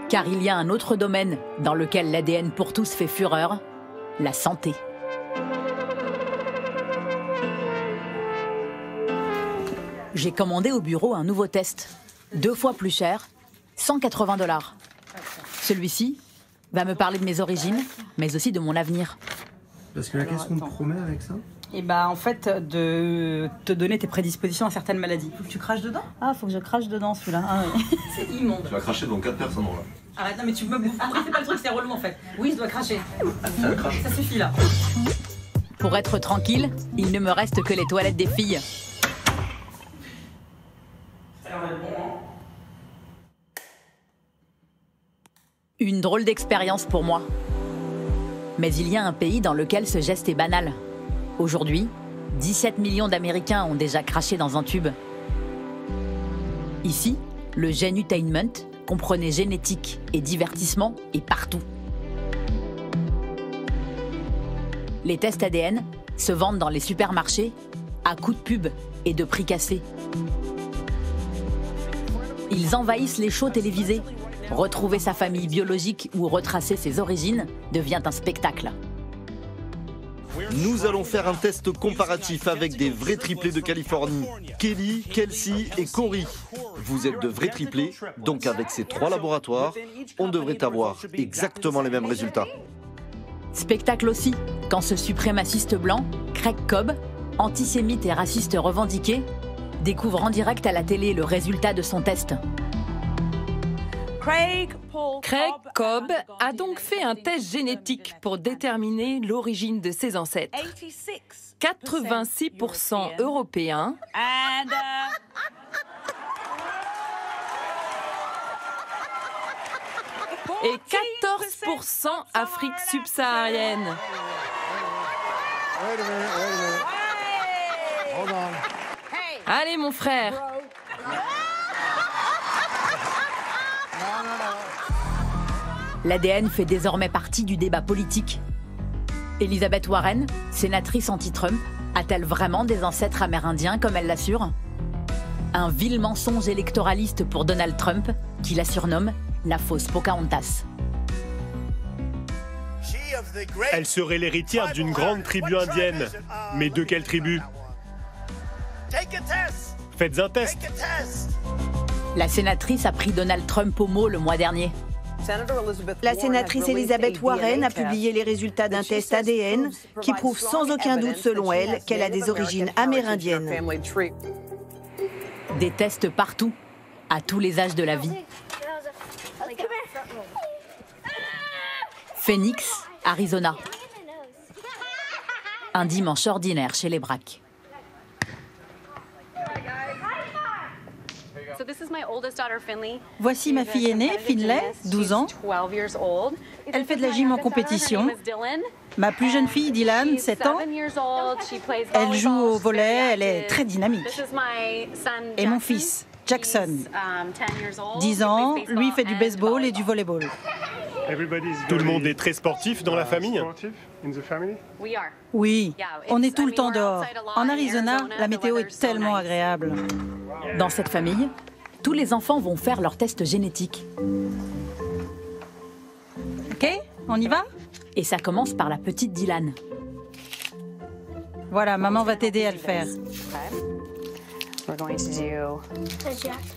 Car il y a un autre domaine dans lequel l'ADN pour tous fait fureur, la santé. J'ai commandé au bureau un nouveau test, 2 fois plus cher, 180 $. Celui-ci va me parler de mes origines, mais aussi de mon avenir. Parce que là, qu'est-ce qu'on te promet avec ça? Et bah en fait de te donner tes prédispositions à certaines maladies. Faut que tu craches dedans? Ah, faut que je crache dedans celui-là. Ah, oui. C'est immonde. Tu vas cracher devant 4 personnes là. Arrête, non mais tu me bouffes. Après c'est pas le truc, c'est relou en fait. Oui, je dois cracher. Ça suffit là. Pour être tranquille, il ne me reste que les toilettes des filles. Une drôle d'expérience pour moi. Mais il y a un pays dans lequel ce geste est banal. Aujourd'hui, 17 millions d'Américains ont déjà craché dans un tube. Ici, le Genutainment comprenait génétique et divertissement et partout. Les tests ADN se vendent dans les supermarchés à coups de pub et de prix cassés. Ils envahissent les shows télévisés. Retrouver sa famille biologique ou retracer ses origines devient un spectacle. Nous allons faire un test comparatif avec des vrais triplés de Californie. Kelly, Kelsey et Corey. Vous êtes de vrais triplés, donc avec ces 3 laboratoires, on devrait avoir exactement les mêmes résultats. Spectacle aussi, quand ce suprémaciste blanc, Craig Cobb, antisémite et raciste revendiqué, découvre en direct à la télé le résultat de son test. Craig Cobb a donc fait un test génétique pour déterminer l'origine de ses ancêtres. 86% européens et 14% Afrique subsaharienne. Allez mon frère. L'ADN fait désormais partie du débat politique. Elizabeth Warren, sénatrice anti-Trump, a-t-elle vraiment des ancêtres amérindiens comme elle l'assure? Un vil mensonge électoraliste pour Donald Trump, qui la surnomme la fausse Pocahontas. Elle serait l'héritière d'une grande tribu indienne. Mais de quelle tribu? Faites un test. La sénatrice a pris Donald Trump au mot le mois dernier. La sénatrice Elizabeth Warren a publié les résultats d'un test ADN qui prouve sans aucun doute, selon elle, qu'elle a des origines amérindiennes. Des tests partout, à tous les âges de la vie. Phoenix, Arizona. Un dimanche ordinaire chez les Braque. Voici ma fille aînée, Finlay, 12 ans. Elle fait de la gym en compétition. Ma plus jeune fille, Dylan, 7 ans. Elle joue au volley, elle est très dynamique. Et mon fils, Jackson, 10 ans, lui fait du baseball et du volleyball. Tout le monde est très sportif dans la famille? Oui, on est tout le temps dehors. En Arizona, la météo est tellement agréable. Dans cette famille, tous les enfants vont faire leur test génétique. Ok, on y va? Et ça commence par la petite Dylan. Voilà, maman va t'aider à le faire.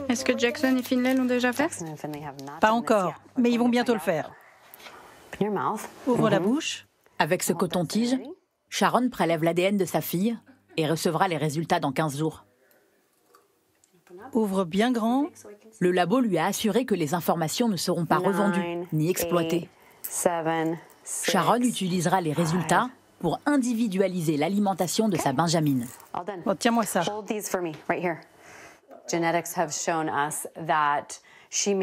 Est-ce que Jackson et Finlay l'ont déjà fait? Pas encore, mais ils vont bientôt le faire. Ouvre la bouche. Avec ce coton-tige, Sharon prélève l'ADN de sa fille et recevra les résultats dans 15 jours. Ouvre bien grand. Le labo lui a assuré que les informations ne seront pas revendues ni exploitées. Sharon utilisera les résultats pour individualiser l'alimentation de sa benjamine. Bon, tiens-moi ça.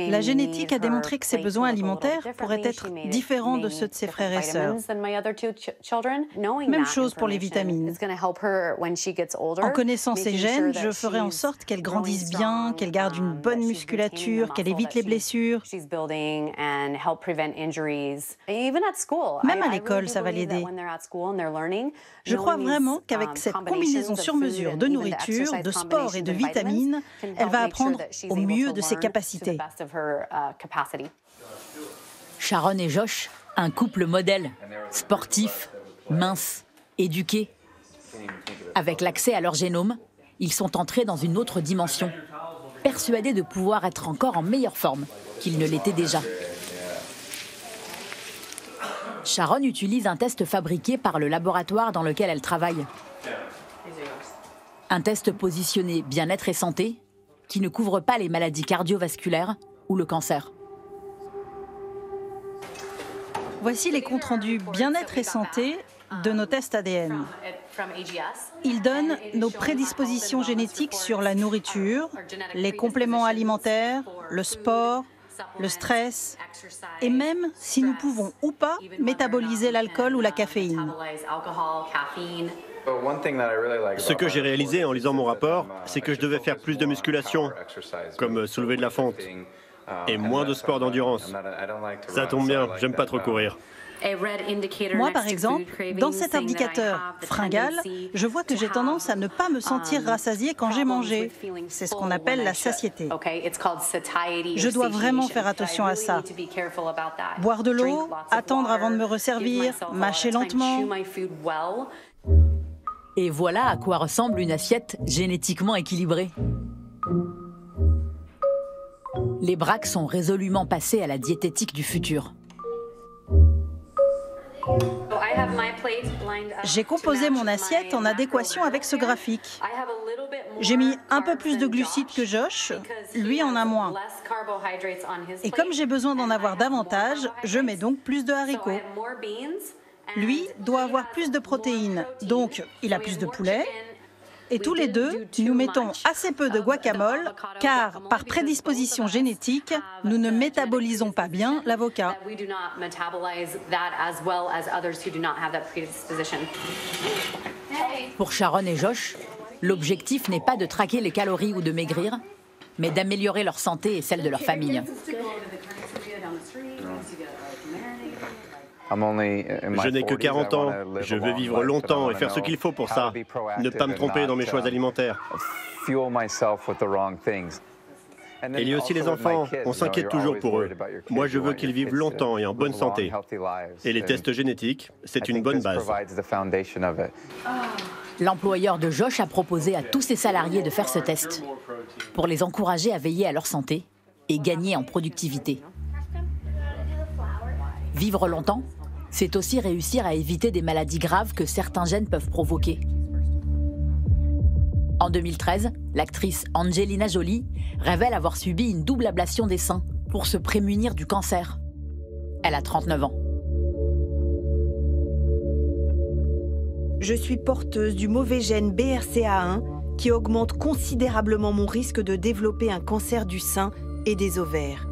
La génétique a démontré que ses besoins alimentaires pourraient être différents de ceux de ses frères et sœurs. Même chose pour les vitamines. En connaissant ses gènes, je ferai en sorte qu'elle grandisse bien, qu'elle garde une bonne musculature, qu'elle évite les blessures. Même à l'école, ça va l'aider. Je crois vraiment qu'avec cette combinaison sur mesure de nourriture, de sport et de vitamines, elle va apprendre au mieux de ses capacités. Sharon et Josh, un couple modèle, sportif, mince, éduqué. Avec l'accès à leur génome, ils sont entrés dans une autre dimension, persuadés de pouvoir être encore en meilleure forme qu'ils ne l'étaient déjà. Sharon utilise un test fabriqué par le laboratoire dans lequel elle travaille. Un test positionné bien-être et santé qui ne couvre pas les maladies cardiovasculaires ou le cancer. Voici les comptes rendus bien-être et santé de nos tests ADN. Ils donnent nos prédispositions génétiques sur la nourriture, les compléments alimentaires, le sport, le stress, et même si nous pouvons ou pas métaboliser l'alcool ou la caféine. Ce que j'ai réalisé en lisant mon rapport, c'est que je devais faire plus de musculation, comme soulever de la fonte, et moins de sport d'endurance. Ça tombe bien, j'aime pas trop courir. Moi, par exemple, dans cet indicateur fringale, je vois que j'ai tendance à ne pas me sentir rassasiée quand j'ai mangé. C'est ce qu'on appelle la satiété. Je dois vraiment faire attention à ça. Boire de l'eau, attendre avant de me resservir, mâcher lentement. Et voilà à quoi ressemble une assiette génétiquement équilibrée. Les Braque sont résolument passés à la diététique du futur. J'ai composé mon assiette en adéquation avec ce graphique. J'ai mis un peu plus de glucides que Josh, lui en a moins. Et comme j'ai besoin d'en avoir davantage, je mets donc plus de haricots. Lui doit avoir plus de protéines, donc il a plus de poulet. Et tous les deux, nous mettons assez peu de guacamole, car par prédisposition génétique, nous ne métabolisons pas bien l'avocat. Pour Sharon et Josh, l'objectif n'est pas de traquer les calories ou de maigrir, mais d'améliorer leur santé et celle de leur famille. Je n'ai que 40 ans, je veux vivre longtemps et faire ce qu'il faut pour ça, ne pas me tromper dans mes choix alimentaires. Il y a aussi les enfants, on s'inquiète toujours pour eux. Moi, je veux qu'ils vivent longtemps et en bonne santé. Et les tests génétiques, c'est une bonne base. L'employeur de Josh a proposé à tous ses salariés de faire ce test, pour les encourager à veiller à leur santé et gagner en productivité. Vivre longtemps, c'est aussi réussir à éviter des maladies graves que certains gènes peuvent provoquer. En 2013, l'actrice Angelina Jolie révèle avoir subi une double ablation des seins pour se prémunir du cancer. Elle a 39 ans. Je suis porteuse du mauvais gène BRCA1 qui augmente considérablement mon risque de développer un cancer du sein et des ovaires.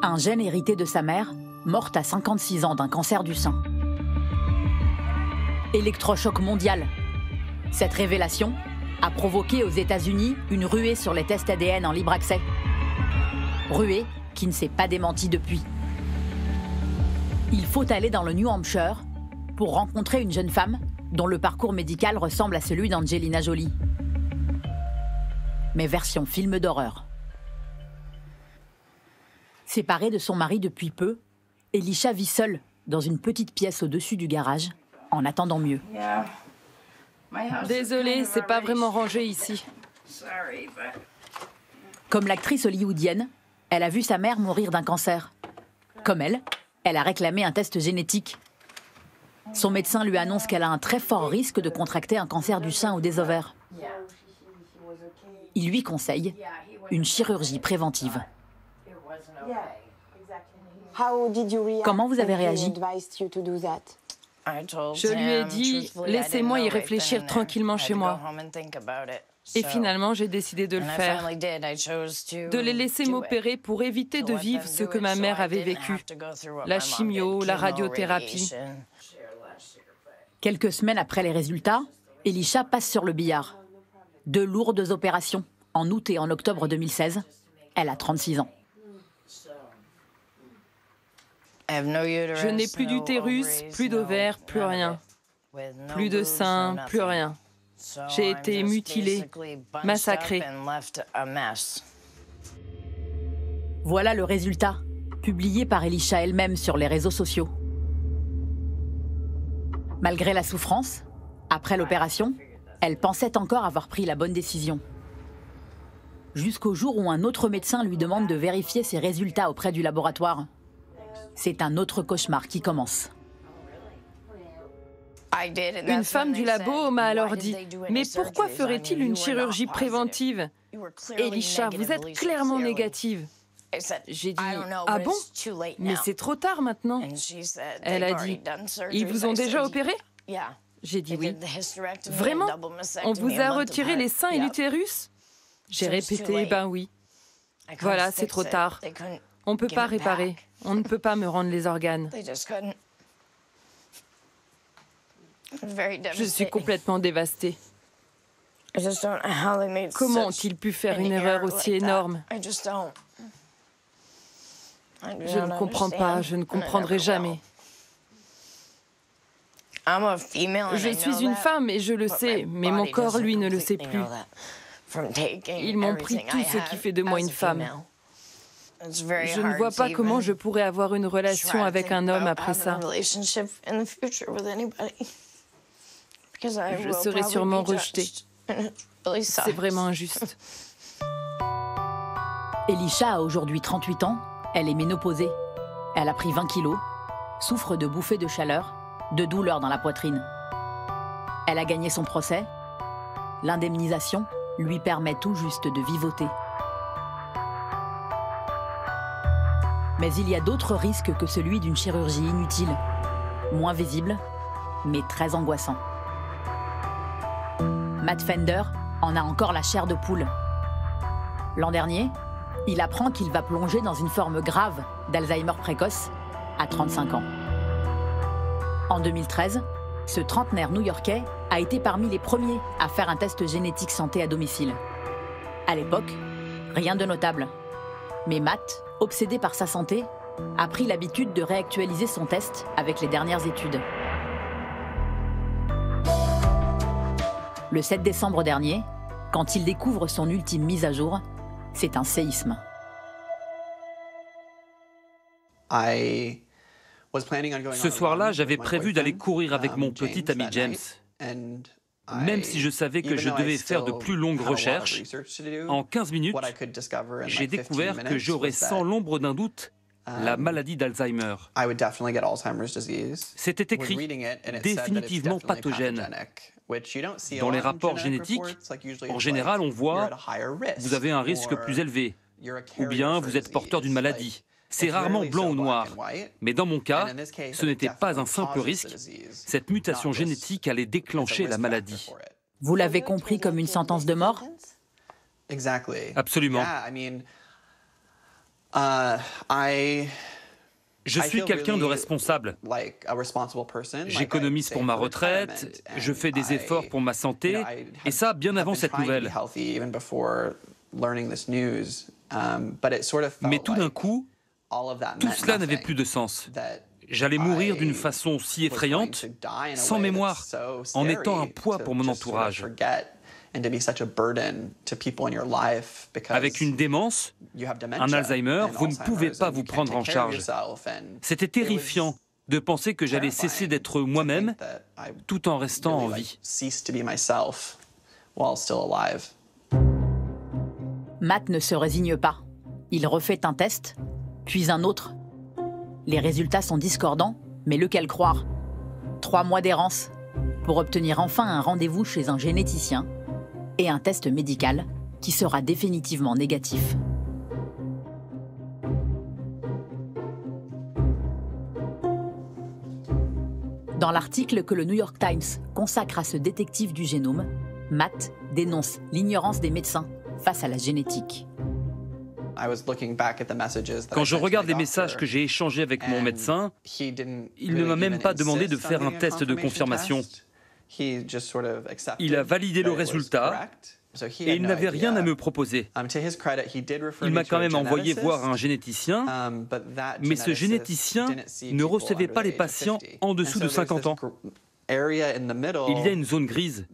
Un gène hérité de sa mère, morte à 56 ans d'un cancer du sein. Électrochoc mondial. Cette révélation a provoqué aux États-Unis une ruée sur les tests ADN en libre accès. Ruée qui ne s'est pas démentie depuis. Il faut aller dans le New Hampshire pour rencontrer une jeune femme dont le parcours médical ressemble à celui d'Angelina Jolie. Mais version film d'horreur. Séparée de son mari depuis peu, Elisha vit seule dans une petite pièce au-dessus du garage, en attendant mieux. Désolée, c'est pas vraiment rangé ici. Comme l'actrice hollywoodienne, elle a vu sa mère mourir d'un cancer. Comme elle a réclamé un test génétique. Son médecin lui annonce qu'elle a un très fort risque de contracter un cancer du sein ou des ovaires. Il lui conseille une chirurgie préventive. Comment vous avez réagi ? Je lui ai dit, laissez-moi y réfléchir tranquillement chez moi. Et finalement, j'ai décidé de le faire, de les laisser m'opérer pour éviter de vivre ce que ma mère avait vécu, la chimio, la radiothérapie. Quelques semaines après les résultats, Elisha passe sur le billard. 2 lourdes opérations, en août et en octobre 2016. Elle a 36 ans. Je n'ai plus d'utérus, plus d'ovaires, plus rien. Plus de seins, plus rien. J'ai été mutilée, massacrée. Voilà le résultat, publié par Elisha elle-même sur les réseaux sociaux. Malgré la souffrance, après l'opération, elle pensait encore avoir pris la bonne décision. Jusqu'au jour où un autre médecin lui demande de vérifier ses résultats auprès du laboratoire. C'est un autre cauchemar qui commence. Une femme du labo m'a alors dit « Mais pourquoi ferait-il une chirurgie préventive ? Elisha, vous êtes clairement négative. » J'ai dit « Ah bon ? Mais c'est trop tard maintenant. » Elle a dit « Ils vous ont déjà opéré ?» J'ai dit « Oui. »« Vraiment ? On vous a retiré les seins et l'utérus ?» J'ai répété « Ben oui. » Voilà, c'est trop tard. On ne peut pas réparer. On ne peut pas me rendre les organes. Je suis complètement dévastée. Comment ont-ils pu faire une erreur aussi énorme? Je ne comprends pas, je ne comprendrai jamais. Je suis une femme et je le sais, mais mon corps, lui, ne le sait plus. Ils m'ont pris tout ce qui fait de moi une femme. Je ne vois pas comment je pourrais avoir une relation avec un homme après ça. Je serai sûrement rejetée. C'est vraiment injuste. Elisha a aujourd'hui 38 ans, elle est ménopausée. Elle a pris 20 kilos, souffre de bouffées de chaleur, de douleurs dans la poitrine. Elle a gagné son procès. L'indemnisation lui permet tout juste de vivoter. Mais il y a d'autres risques que celui d'une chirurgie inutile, moins visible, mais très angoissant. Matt Fender en a encore la chair de poule. L'an dernier, il apprend qu'il va plonger dans une forme grave d'Alzheimer précoce à 35 ans. En 2013, ce trentenaire new-yorkais a été parmi les premiers à faire un test génétique santé à domicile. À l'époque, rien de notable. Mais Matt, obsédé par sa santé, a pris l'habitude de réactualiser son test avec les dernières études. Le 7 décembre dernier, quand il découvre son ultime mise à jour, c'est un séisme. Ce soir-là, j'avais prévu d'aller courir avec mon petit ami James. Même si je savais que je devais faire de plus longues recherches, en 15 minutes, j'ai découvert que j'aurais sans l'ombre d'un doute la maladie d'Alzheimer. C'était écrit « définitivement pathogène ». Dans les rapports génétiques, en général, on voit « vous avez un risque plus élevé » ou bien « vous êtes porteur d'une maladie ». C'est rarement blanc ou noir. Mais dans mon cas, ce n'était pas un simple risque. Cette mutation génétique allait déclencher la maladie. Vous l'avez compris comme une sentence de mort? Absolument. Je suis quelqu'un de responsable. J'économise pour ma retraite, je fais des efforts pour ma santé, et ça bien avant cette nouvelle. Mais tout d'un coup, tout cela n'avait plus de sens. J'allais mourir d'une façon si effrayante, sans mémoire, en étant un poids pour mon entourage. Avec une démence, un Alzheimer, vous ne pouvez pas vous prendre en charge. C'était terrifiant de penser que j'allais cesser d'être moi-même tout en restant en vie. Matt ne se résigne pas. Il refait un test, puis un autre. Les résultats sont discordants, mais lequel croire? 3 mois d'errance pour obtenir enfin un rendez-vous chez un généticien et un test médical qui sera définitivement négatif. Dans l'article que le New York Times consacre à ce détective du génome, Matt dénonce l'ignorance des médecins face à la génétique. Quand je regarde les messages que j'ai échangés avec mon médecin, il ne m'a même pas demandé de faire un test de confirmation. Il a validé le résultat et il n'avait rien à me proposer. Il m'a quand même envoyé voir un généticien, mais ce généticien ne recevait pas les patients en dessous de 50 ans. Il y a une zone grise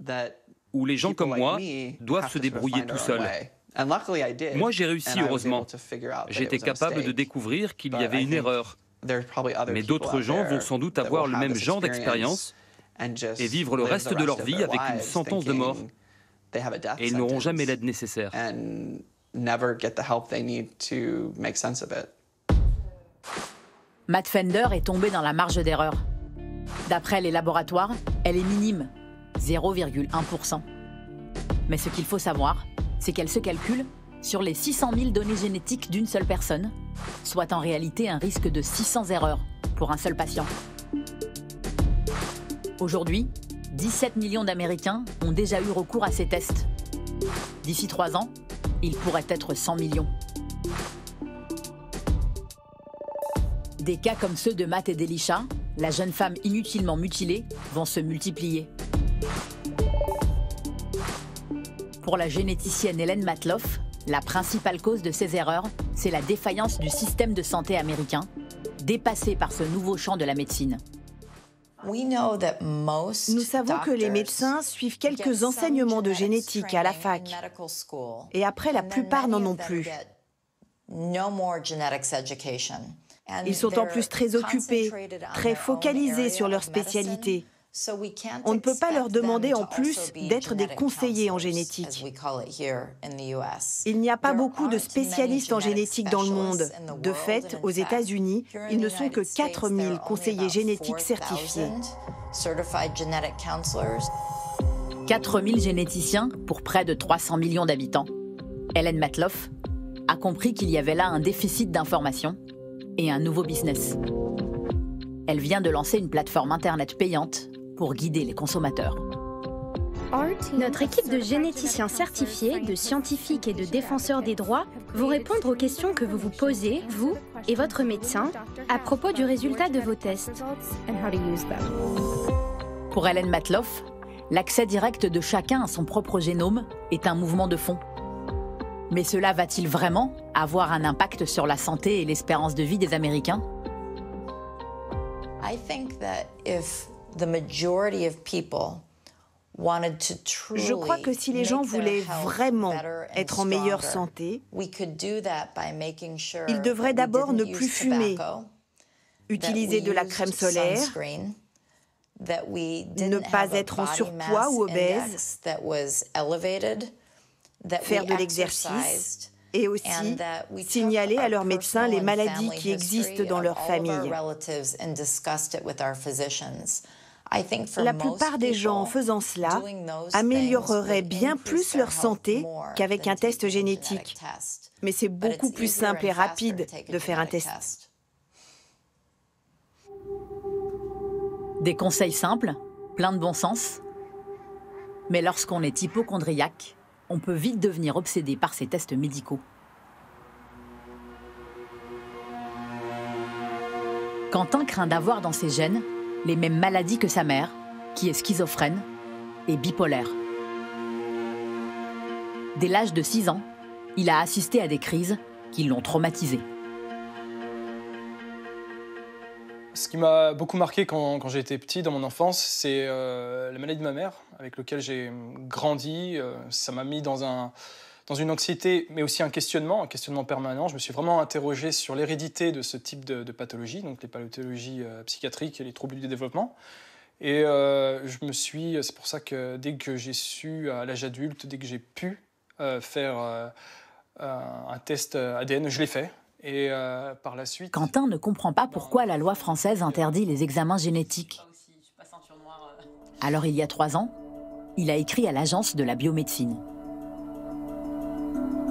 où les gens comme moi doivent se débrouiller tout seuls. Moi, j'ai réussi, heureusement. J'étais capable de découvrir qu'il y avait une erreur. Mais d'autres gens vont sans doute avoir le même genre d'expérience et vivre le reste de leur vie avec une sentence de mort. Et ils n'auront jamais l'aide nécessaire. Matt Fender est tombé dans la marge d'erreur. D'après les laboratoires, elle est minime, 0,1%. Mais ce qu'il faut savoir, c'est qu'elle se calcule sur les 600 000 données génétiques d'une seule personne, soit en réalité un risque de 600 erreurs pour un seul patient. Aujourd'hui, 17 millions d'Américains ont déjà eu recours à ces tests. D'ici 3 ans, ils pourraient être 100 millions. Des cas comme ceux de Matt et d'Elisha, la jeune femme inutilement mutilée, vont se multiplier. Pour la généticienne Hélène Matloff, la principale cause de ces erreurs, c'est la défaillance du système de santé américain, dépassé par ce nouveau champ de la médecine. Nous savons que les médecins suivent quelques enseignements de génétique à la fac. Et après, la plupart n'en ont plus. Ils sont en plus très occupés, très focalisés sur leur spécialité. On ne peut pas leur demander en plus d'être des conseillers en génétique. Il n'y a pas beaucoup de spécialistes en génétique dans le monde. De fait, aux États-Unis, ils ne sont que 4 000 conseillers génétiques certifiés. 4 000 généticiens pour près de 300 millions d'habitants. Hélène Matloff a compris qu'il y avait là un déficit d'information et un nouveau business. Elle vient de lancer une plateforme Internet payante pour guider les consommateurs. Notre équipe de généticiens certifiés, de scientifiques et de défenseurs des droits vont répondre aux questions que vous vous posez, vous et votre médecin, à propos du résultat de vos tests. Pour Hélène Matloff, l'accès direct de chacun à son propre génome est un mouvement de fond. Mais cela va-t-il vraiment avoir un impact sur la santé et l'espérance de vie des Américains ? Je crois que si les gens voulaient vraiment être en meilleure santé, ils devraient d'abord ne plus fumer, utiliser de la crème solaire, ne pas être en surpoids ou obèse, faire de l'exercice et aussi signaler à leur médecin les maladies qui existent dans leur famille. La plupart des gens, en faisant cela, amélioreraient bien plus leur santé qu'avec un test génétique. Mais c'est beaucoup plus simple et rapide de faire un test. Des conseils simples, pleins de bon sens. Mais lorsqu'on est hypocondriaque, on peut vite devenir obsédé par ces tests médicaux. Quentin craint d'avoir dans ses gènes les mêmes maladies que sa mère, qui est schizophrène et bipolaire. Dès l'âge de 6 ans, il a assisté à des crises qui l'ont traumatisé. Ce qui m'a beaucoup marqué quand j'étais petit, dans mon enfance, c'est la maladie de ma mère, avec laquelle j'ai grandi. Ça m'a mis dans une anxiété, mais aussi un questionnement permanent. Je me suis vraiment interrogé sur l'hérédité de ce type de pathologie, donc les pathologies psychiatriques et les troubles du développement. Et c'est pour ça que dès que j'ai su, à l'âge adulte, dès que j'ai pu faire un test ADN, je l'ai fait. Et par la suite... Quentin ne comprend pas pourquoi la loi française interdit les examens génétiques. Alors il y a 3 ans, il a écrit à l'agence de la biomédecine.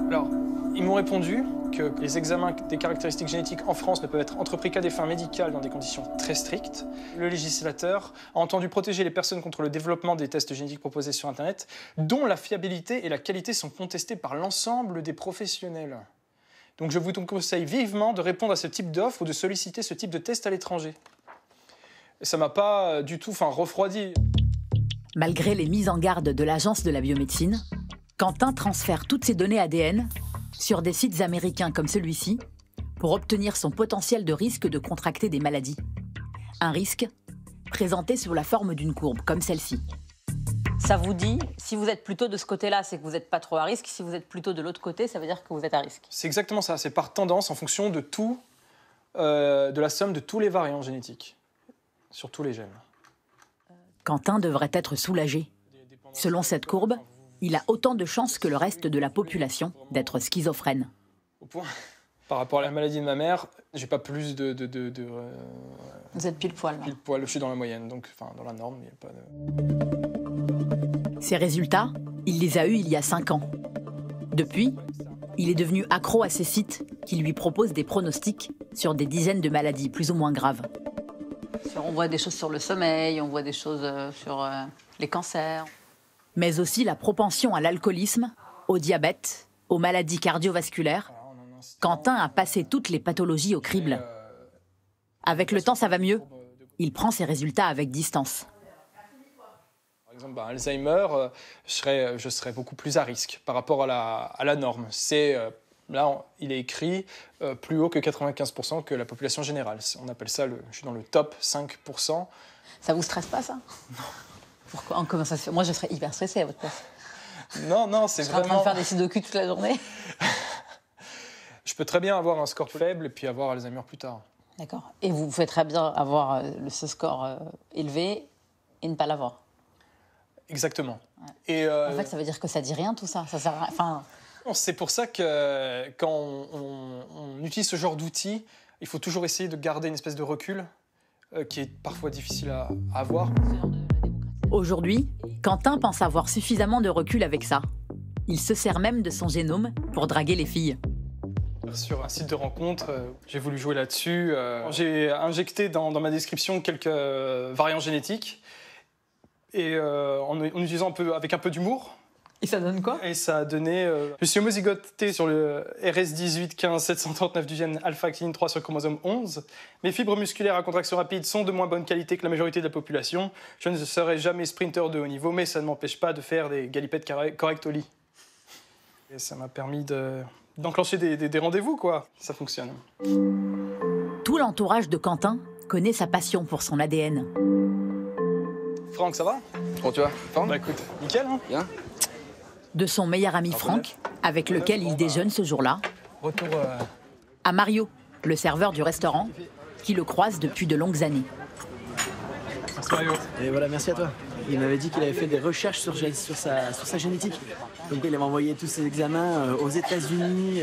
Alors, ils m'ont répondu que les examens des caractéristiques génétiques en France ne peuvent être entrepris qu'à des fins médicales dans des conditions très strictes. Le législateur a entendu protéger les personnes contre le développement des tests génétiques proposés sur Internet, dont la fiabilité et la qualité sont contestées par l'ensemble des professionnels. Donc je vous conseille vivement de répondre à ce type d'offre ou de solliciter ce type de test à l'étranger. Ça m'a pas du tout refroidi. Malgré les mises en garde de l'Agence de la biomédecine, Quentin transfère toutes ses données ADN sur des sites américains comme celui-ci pour obtenir son potentiel de risque de contracter des maladies. Un risque présenté sous la forme d'une courbe, comme celle-ci. Ça vous dit, si vous êtes plutôt de ce côté-là, c'est que vous n'êtes pas trop à risque. Si vous êtes plutôt de l'autre côté, ça veut dire que vous êtes à risque. C'est exactement ça. C'est par tendance en fonction de tout, de la somme de tous les variants génétiques, sur tous les gènes. Quentin devrait être soulagé. Selon cette courbe, il a autant de chances que le reste de la population d'être schizophrène. Au point, par rapport à la maladie de ma mère, j'ai pas plus de Vous êtes pile poil. Pile poil, je suis dans la moyenne, donc dans la norme, il n'y a pas de... Ces résultats, il les a eus il y a 5 ans. Depuis, il est devenu accro à ces sites qui lui proposent des pronostics sur des dizaines de maladies plus ou moins graves. On voit des choses sur le sommeil, on voit des choses sur les cancers. Mais aussi la propension à l'alcoolisme, au diabète, aux maladies cardiovasculaires. Quentin a passé toutes les pathologies au crible. Avec le temps, ça va mieux. Il prend ses résultats avec distance. Par exemple, Alzheimer, je serais beaucoup plus à risque par rapport à la norme. Là, il est écrit plus haut que 95% que la population générale. On appelle ça, je suis dans le top 5%. Ça vous stresse pas, ça? Non. Pourquoi? Comment ça se fait? Moi, je serais hyper stressée à votre place. Non, c'est vraiment... Je serais en train de faire des sudoku toute la journée. Je peux très bien avoir un score faible et puis avoir Alzheimer plus tard. D'accord. Et vous pouvez très bien avoir ce score élevé et ne pas l'avoir. Exactement. Ouais. Et en fait, ça veut dire que ça dit rien, tout ça. Ça sert à rien. Enfin... C'est pour ça que quand on utilise ce genre d'outils, il faut toujours essayer de garder une espèce de recul qui est parfois difficile à avoir. Aujourd'hui, Quentin pense avoir suffisamment de recul avec ça. Il se sert même de son génome pour draguer les filles. Sur un site de rencontre, j'ai voulu jouer là-dessus. J'ai injecté dans ma description quelques variants génétiques et en utilisant avec un peu d'humour. Et ça donne quoi? Et ça a donné... je suis homozygoté sur le RS18 15 739 du gène alpha-actinine 3 sur le chromosome 11. Mes fibres musculaires à contraction rapide sont de moins bonne qualité que la majorité de la population. Je ne serai jamais sprinter de haut niveau, mais ça ne m'empêche pas de faire des galipettes correctes au lit. Et ça m'a permis d'enclencher des rendez-vous, quoi. Ça fonctionne. Tout l'entourage de Quentin connaît sa passion pour son ADN. Franck, ça va? Comment tu vas? Bah écoute, nickel, hein? Bien. De son meilleur ami Franck, avec lequel il déjeune ce jour-là, à Mario, le serveur du restaurant, qui le croise depuis de longues années. Merci Mario. Et voilà, merci à toi. Il m'avait dit qu'il avait fait des recherches sur sa génétique. Donc il avait envoyé tous ses examens aux États-Unis.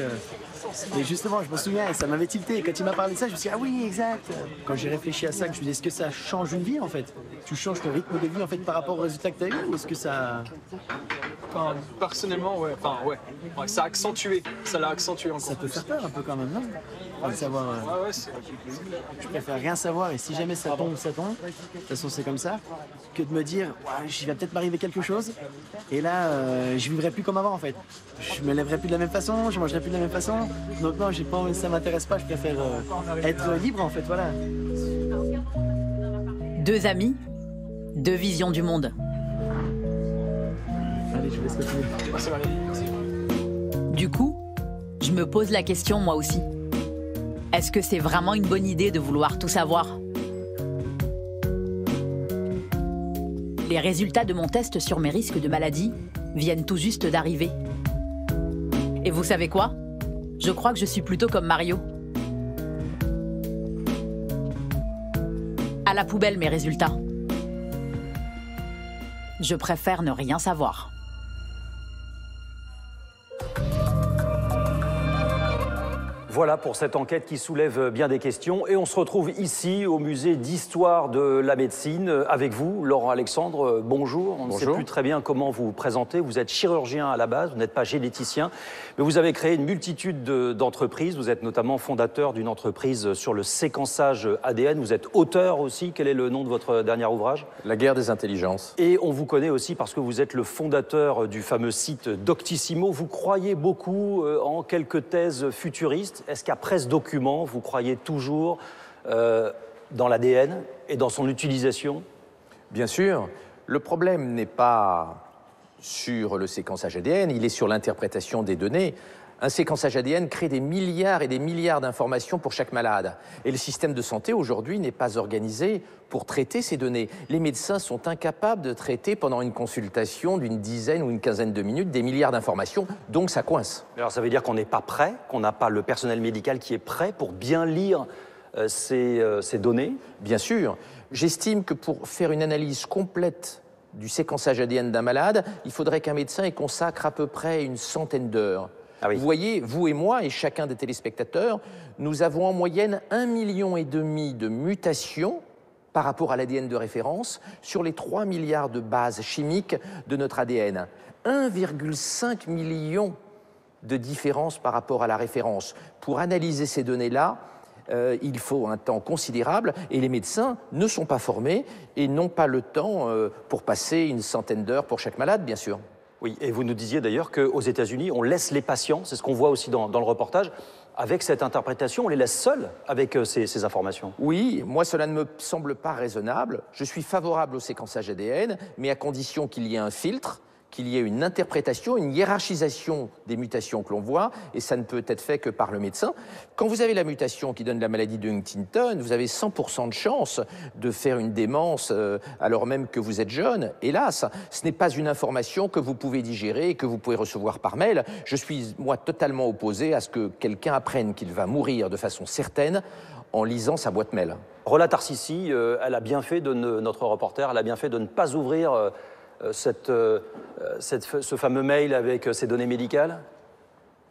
Et justement, je me souviens, ça m'avait tilté. Et quand il m'a parlé de ça, je me suis dit, ah oui, exact. Quand j'ai réfléchi à ça, je me suis dit, est-ce que ça change une vie en fait? Tu changes ton rythme de vie en fait par rapport au résultat que tu as eu, ou est-ce que ça... Enfin, personnellement, ouais. Ouais, ça a accentué. Ça l'a accentué encore. Ça peut faire peur un peu quand même, non? Enfin, de savoir, ouais, je préfère rien savoir et si jamais ça tombe, ça tombe. De toute façon, c'est comme ça. Que de me dire, ouais, il va peut-être m'arriver quelque chose. Et là, je vivrai plus comme avant en fait. Je me lèverai plus de la même façon, je mangerai plus de la même façon. Donc non, j'ai pas envie, ça m'intéresse pas. Je préfère être libre en fait, voilà. Deux amis, deux visions du monde. Allez, je vais laisse continuer. Du coup, je me pose la question moi aussi. Est-ce que c'est vraiment une bonne idée de vouloir tout savoir? Les résultats de mon test sur mes risques de maladie viennent tout juste d'arriver. Et vous savez quoi? Je crois que je suis plutôt comme Mario. À la poubelle mes résultats. Je préfère ne rien savoir. Voilà pour cette enquête qui soulève bien des questions. Et on se retrouve ici au musée d'histoire de la médecine avec vous, Laurent Alexandre. Bonjour. On ne sait plus très bien comment vous vous présentez. Vous êtes chirurgien à la base, vous n'êtes pas généticien, mais vous avez créé une multitude d'entreprises. Vous êtes notamment fondateur d'une entreprise sur le séquençage ADN. Vous êtes auteur aussi. Quel est le nom de votre dernier ouvrage? La guerre des intelligences. Et on vous connaît aussi parce que vous êtes le fondateur du fameux site Doctissimo. Vous croyez beaucoup en quelques thèses futuristes. Est-ce qu'après ce document, vous croyez toujours dans l'ADN et dans son utilisation? Bien sûr. Le problème n'est pas sur le séquençage ADN, il est sur l'interprétation des données. Un séquençage ADN crée des milliards et des milliards d'informations pour chaque malade. Et le système de santé, aujourd'hui, n'est pas organisé pour traiter ces données. Les médecins sont incapables de traiter pendant une consultation d'une dizaine ou une quinzaine de minutes des milliards d'informations, donc ça coince. Alors ça veut dire qu'on n'est pas prêt, qu'on n'a pas le personnel médical qui est prêt pour bien lire ces données? Bien sûr. J'estime que pour faire une analyse complète du séquençage ADN d'un malade, il faudrait qu'un médecin y consacre à peu près une centaine d'heures. Ah oui. Vous voyez, vous et moi, et chacun des téléspectateurs, nous avons en moyenne 1,5 million de mutations par rapport à l'ADN de référence sur les 3 milliards de bases chimiques de notre ADN. 1,5 million de différences par rapport à la référence. Pour analyser ces données-là, il faut un temps considérable et les médecins ne sont pas formés et n'ont pas le temps pour passer une centaine d'heures pour chaque malade, bien sûr. Oui, et vous nous disiez d'ailleurs qu'aux États-Unis, on laisse les patients, c'est ce qu'on voit aussi dans le reportage, avec cette interprétation, on les laisse seuls avec ces informations. Oui, moi cela ne me semble pas raisonnable. Je suis favorable au séquençage ADN, mais à condition qu'il y ait un filtre, qu'il y ait une interprétation, une hiérarchisation des mutations que l'on voit, et ça ne peut être fait que par le médecin. Quand vous avez la mutation qui donne la maladie de Huntington, vous avez 100% de chance de faire une démence alors même que vous êtes jeune. Hélas, ce n'est pas une information que vous pouvez digérer et que vous pouvez recevoir par mail. Je suis, moi, totalement opposé à ce que quelqu'un apprenne qu'il va mourir de façon certaine en lisant sa boîte mail. Rola Tarsissi, elle a bien fait, notre reporter, elle a bien fait de ne pas ouvrir ce fameux mail avec ces données médicales?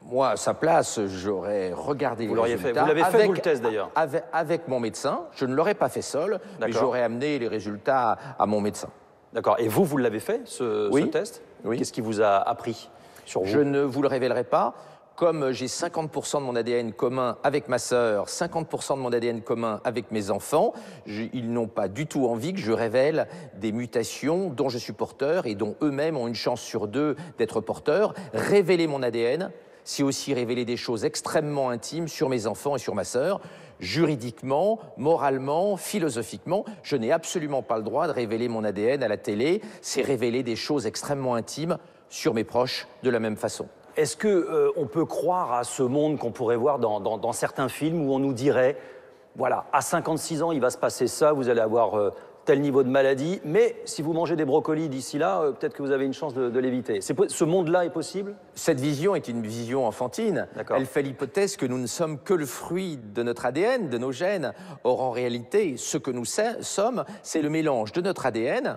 Moi, à sa place, j'aurais regardé les résultats. Vous l'avez fait, vous, le test, d'ailleurs? Avec mon médecin. Je ne l'aurais pas fait seul, mais j'aurais amené les résultats à mon médecin. D'accord. Et vous l'avez fait, ce test? Oui. Qu'est-ce qui vous a appris sur vous? Je ne vous le révélerai pas. Comme j'ai 50% de mon ADN commun avec ma sœur, 50% de mon ADN commun avec mes enfants, ils n'ont pas du tout envie que je révèle des mutations dont je suis porteur et dont eux-mêmes ont une chance sur 2 d'être porteurs. Révéler mon ADN, c'est aussi révéler des choses extrêmement intimes sur mes enfants et sur ma sœur. Juridiquement, moralement, philosophiquement, je n'ai absolument pas le droit de révéler mon ADN à la télé. C'est révéler des choses extrêmement intimes sur mes proches de la même façon. Est-ce qu'on peut croire à ce monde qu'on pourrait voir dans certains films où on nous dirait, voilà, à 56 ans, il va se passer ça, vous allez avoir tel niveau de maladie, mais si vous mangez des brocolis d'ici là, peut-être que vous avez une chance de l'éviter. Ce monde-là est possible? Cette vision est une vision enfantine. Elle fait l'hypothèse que nous ne sommes que le fruit de notre ADN, de nos gènes. Or, en réalité, ce que nous sommes, c'est le mélange de notre ADN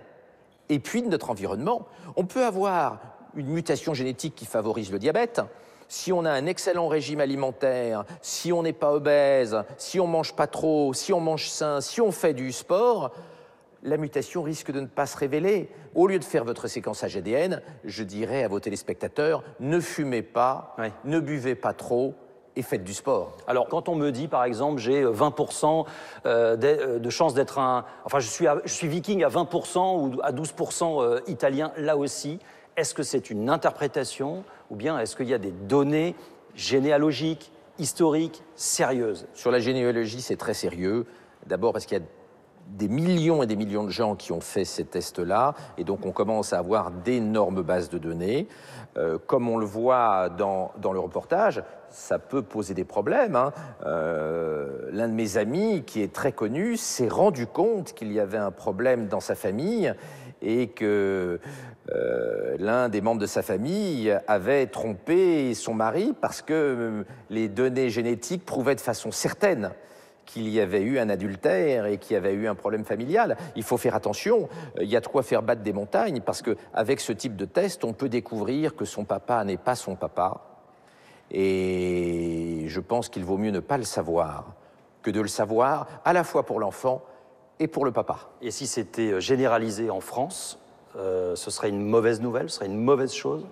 et puis de notre environnement. On peut avoir une mutation génétique qui favorise le diabète. Si on a un excellent régime alimentaire, si on n'est pas obèse, si on ne mange pas trop, si on mange sain, si on fait du sport, la mutation risque de ne pas se révéler. Au lieu de faire votre séquençage ADN, je dirais à vos téléspectateurs, ne fumez pas, ne buvez pas trop et faites du sport. Alors, quand on me dit, par exemple, j'ai 20% de chance d'être un... Enfin, je suis viking à 20% ou à 12% italien, là aussi, est-ce que c'est une interprétation ou bien est-ce qu'il y a des données généalogiques, historiques, sérieuses? Sur la généalogie, c'est très sérieux. D'abord parce qu'il y a des millions et des millions de gens qui ont fait ces tests-là, et donc on commence à avoir d'énormes bases de données. Comme on le voit dans le reportage, ça peut poser des problèmes. L'un de mes amis, qui est très connu, s'est rendu compte qu'il y avait un problème dans sa famille et que l'un des membres de sa famille avait trompé son mari parce que les données génétiques prouvaient de façon certaine qu'il y avait eu un adultère et qu'il y avait eu un problème familial. Il faut faire attention, il y a de quoi faire battre des montagnes parce qu'avec ce type de test, on peut découvrir que son papa n'est pas son papa Et je pense qu'il vaut mieux ne pas le savoir que de le savoir, à la fois pour l'enfant et pour le papa. Et si c'était généralisé en France, ce serait une mauvaise nouvelle, ce serait une mauvaise chose?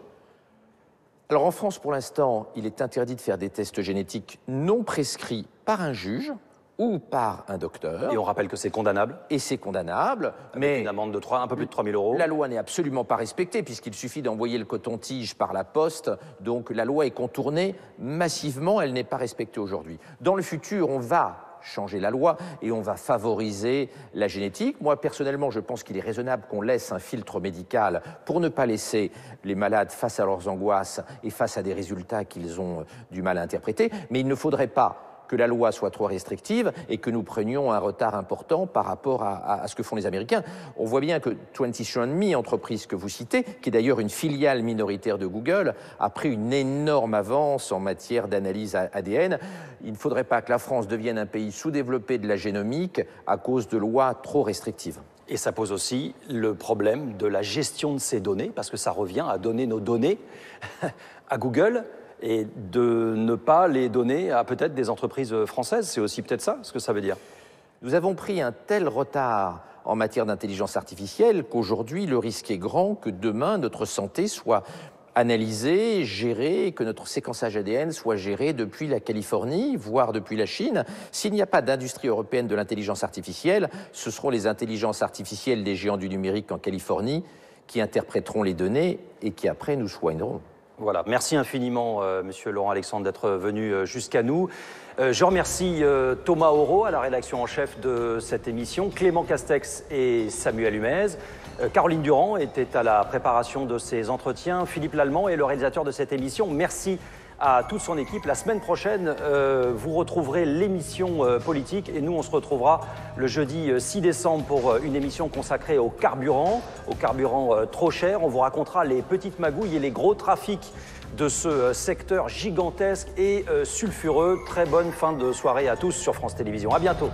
Alors en France, pour l'instant, il est interdit de faire des tests génétiques non prescrits par un juge ou par un docteur. Et on rappelle que c'est condamnable. Et c'est condamnable, mais une amende de un peu plus de 3 000 €. La loi n'est absolument pas respectée puisqu'il suffit d'envoyer le coton-tige par la poste. Donc la loi est contournée massivement, elle n'est pas respectée aujourd'hui. Dans le futur, on va changer la loi et on va favoriser la génétique. Moi, personnellement, je pense qu'il est raisonnable qu'on laisse un filtre médical pour ne pas laisser les malades face à leurs angoisses et face à des résultats qu'ils ont du mal à interpréter. Mais il ne faudrait pas que la loi soit trop restrictive et que nous prenions un retard important par rapport à ce que font les Américains. On voit bien que 23andMe, entreprise que vous citez, qui est d'ailleurs une filiale minoritaire de Google, a pris une énorme avance en matière d'analyse ADN. Il ne faudrait pas que la France devienne un pays sous-développé de la génomique à cause de lois trop restrictives. Et ça pose aussi le problème de la gestion de ces données, parce que ça revient à donner nos données à Google et de ne pas les donner à peut-être des entreprises françaises. C'est aussi peut-être ça, ce que ça veut dire. Nous avons pris un tel retard en matière d'intelligence artificielle qu'aujourd'hui, le risque est grand que demain, notre santé soit analysée, gérée, que notre séquençage ADN soit géré depuis la Californie, voire depuis la Chine. S'il n'y a pas d'industrie européenne de l'intelligence artificielle, ce seront les intelligences artificielles des géants du numérique en Californie qui interpréteront les données et qui après nous soigneront. Voilà, merci infiniment, Monsieur Laurent Alexandre, d'être venu jusqu'à nous. Je remercie Thomas Auro à la rédaction en chef de cette émission, Clément Castex et Samuel Humez. Caroline Durand était à la préparation de ces entretiens, Philippe Lallemand est le réalisateur de cette émission. Merci à toute son équipe. La semaine prochaine, vous retrouverez l'émission politique et nous, on se retrouvera le jeudi 6 décembre pour une émission consacrée au carburant trop cher. On vous racontera les petites magouilles et les gros trafics de ce secteur gigantesque et sulfureux. Très bonne fin de soirée à tous sur France Télévisions. À bientôt.